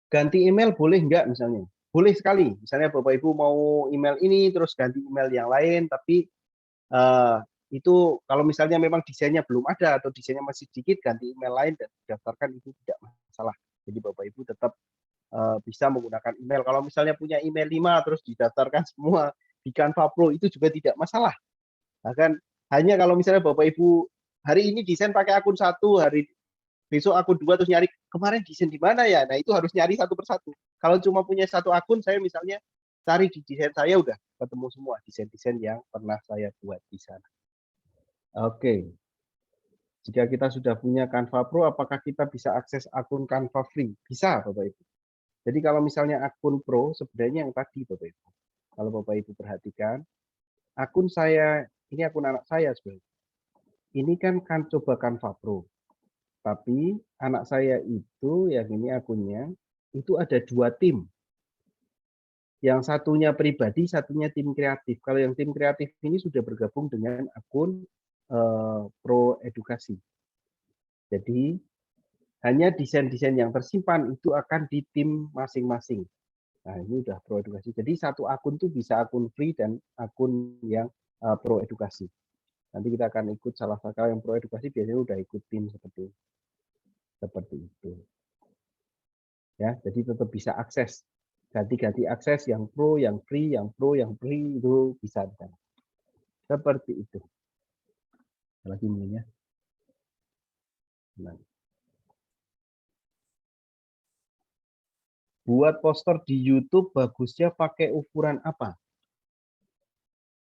Ganti email boleh enggak misalnya? Boleh sekali. Misalnya Bapak Ibu mau email ini terus ganti email yang lain, tapi itu kalau misalnya memang desainnya belum ada atau desainnya masih sedikit, ganti email lain dan daftarkan itu tidak masalah. Jadi Bapak Ibu tetap bisa menggunakan email. Kalau misalnya punya email 5 terus didaftarkan semua di Canva Pro itu juga tidak masalah. Bahkan hanya kalau misalnya Bapak Ibu hari ini desain pakai akun 1, hari besok akun 2 terus nyari kemarin desain di mana ya? Nah, itu harus nyari satu persatu. Kalau cuma punya satu akun, saya misalnya cari di desain saya udah ketemu semua desain-desain yang pernah saya buat di sana. Oke. Jika kita sudah punya Canva Pro, apakah kita bisa akses akun Canva free? Bisa, Bapak Ibu. Jadi kalau misalnya akun Pro, sebenarnya yang tadi, Bapak Ibu. Kalau Bapak Ibu perhatikan, akun saya, ini akun anak saya sebenarnya. Ini kan coba Canva Pro. Tapi anak saya itu, yang ini akunnya, itu ada 2 tim. Yang satunya pribadi, satunya tim kreatif. Kalau yang tim kreatif ini sudah bergabung dengan akun Pro Edukasi. Jadi hanya desain-desain yang tersimpan itu akan di tim masing-masing. Nah, ini udah Pro Edukasi. Jadi satu akun tuh bisa akun free dan akun yang Pro Edukasi. Nanti kita akan ikut salah satu yang Pro Edukasi biasanya udah ikut tim seperti itu. Ya, jadi tetap bisa akses. Ganti-ganti akses yang Pro, yang free, yang Pro, yang free itu bisa. Seperti itu. Lagi mulanya. Nah. Buat poster di YouTube bagusnya pakai ukuran apa?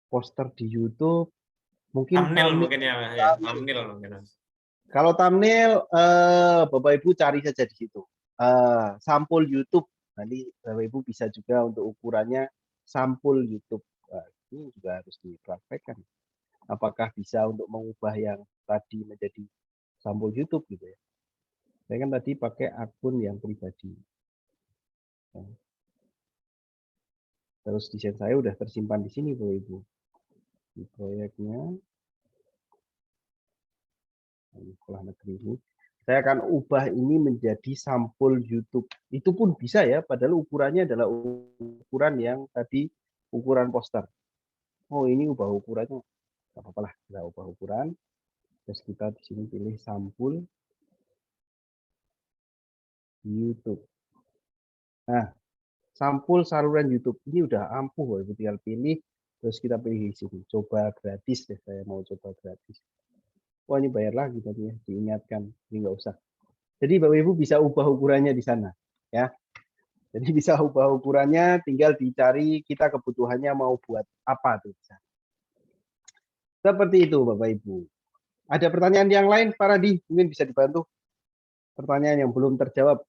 Poster di YouTube mungkin Thumbnail mungkin ya, thumbnail mungkin. Kalau thumbnail Bapak Ibu cari saja di situ. Sampul YouTube. Nanti Bapak Ibu bisa juga untuk ukurannya sampul YouTube. Nah, ini juga harus dipraktekkan. Apakah bisa untuk mengubah yang tadi menjadi sampul YouTube gitu ya. Saya kan tadi pakai akun yang pribadi. Terus desain saya udah tersimpan di sini, Bapak Ibu. Di proyeknya, sekolah negeri ini, saya akan ubah ini menjadi sampul YouTube. Itu pun bisa ya, padahal ukurannya adalah ukuran yang tadi ukuran poster. Oh, ini ubah ukurannya, nggak apa-apa lah, kita ubah ukuran. Terus kita di sini pilih sampul YouTube. Nah, sampul saluran YouTube ini udah ampuh, Bapak Ibu, tinggal pilih. Terus kita pilih di sini, coba gratis deh, saya mau coba gratis. Wah, ini bayar lagi tadi ya, diingatkan, ini nggak usah. Jadi Bapak Ibu bisa ubah ukurannya di sana, ya. Jadi bisa ubah ukurannya, tinggal dicari kita kebutuhannya mau buat apa tuh. Seperti itu Bapak Ibu. Ada pertanyaan yang lain, Pak Radi? Mungkin bisa dibantu. Pertanyaan yang belum terjawab.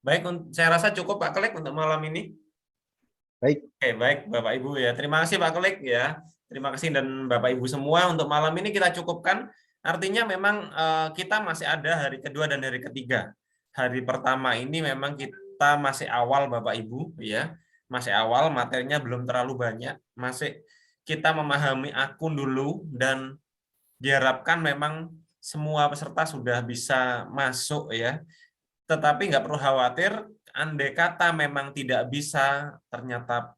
Baik, saya rasa cukup Pak Kelek untuk malam ini. Baik. Oke, baik Bapak Ibu ya. Terima kasih Pak Kelek ya. Terima kasih dan Bapak Ibu semua untuk malam ini kita cukupkan. Artinya memang kita masih ada hari kedua dan hari ketiga. Hari pertama ini memang kita masih awal Bapak Ibu ya. Masih awal, materinya belum terlalu banyak. Masih kita memahami akun dulu dan diharapkan memang semua peserta sudah bisa masuk ya. Tetapi nggak perlu khawatir, andai kata memang tidak bisa, ternyata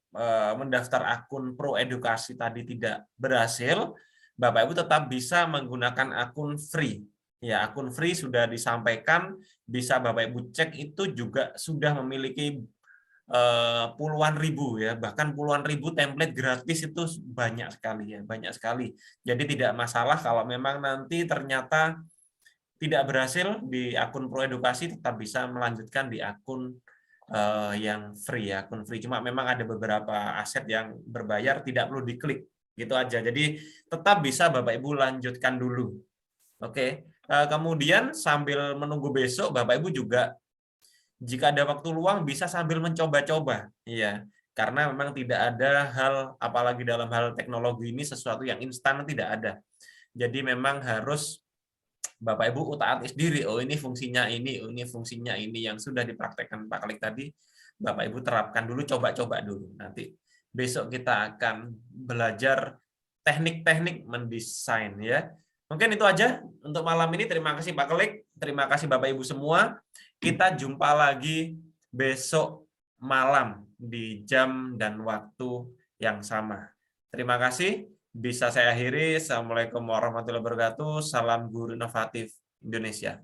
mendaftar akun Pro Edukasi tadi tidak berhasil, Bapak Ibu tetap bisa menggunakan akun free. Ya, akun free sudah disampaikan, bisa Bapak Ibu cek itu juga sudah memiliki puluhan ribu ya, bahkan puluhan ribu template gratis itu banyak sekali ya, banyak sekali. Jadi tidak masalah kalau memang nanti ternyata tidak berhasil di akun Pro Edukasi, tetap bisa melanjutkan di akun yang free ya, akun free. Cuma memang ada beberapa aset yang berbayar, tidak perlu diklik gitu aja. Jadi tetap bisa Bapak Ibu lanjutkan dulu. Oke. Kemudian sambil menunggu besok, Bapak Ibu juga jika ada waktu luang bisa sambil mencoba-coba. Iya. Karena memang tidak ada hal, apalagi dalam hal teknologi ini, sesuatu yang instan tidak ada. Jadi memang harus Bapak Ibu utak-atik sendiri, oh ini fungsinya ini, oh ini fungsinya ini, yang sudah dipraktekkan Pak Klik tadi, Bapak Ibu terapkan dulu, coba-coba dulu. Nanti besok kita akan belajar teknik-teknik mendesain ya. Mungkin itu aja untuk malam ini. Terima kasih Pak Klik, terima kasih Bapak Ibu semua. Kita jumpa lagi besok malam di jam dan waktu yang sama. Terima kasih. Bisa saya akhiri. Assalamualaikum warahmatullahi wabarakatuh. Salam Guru Inovatif Indonesia.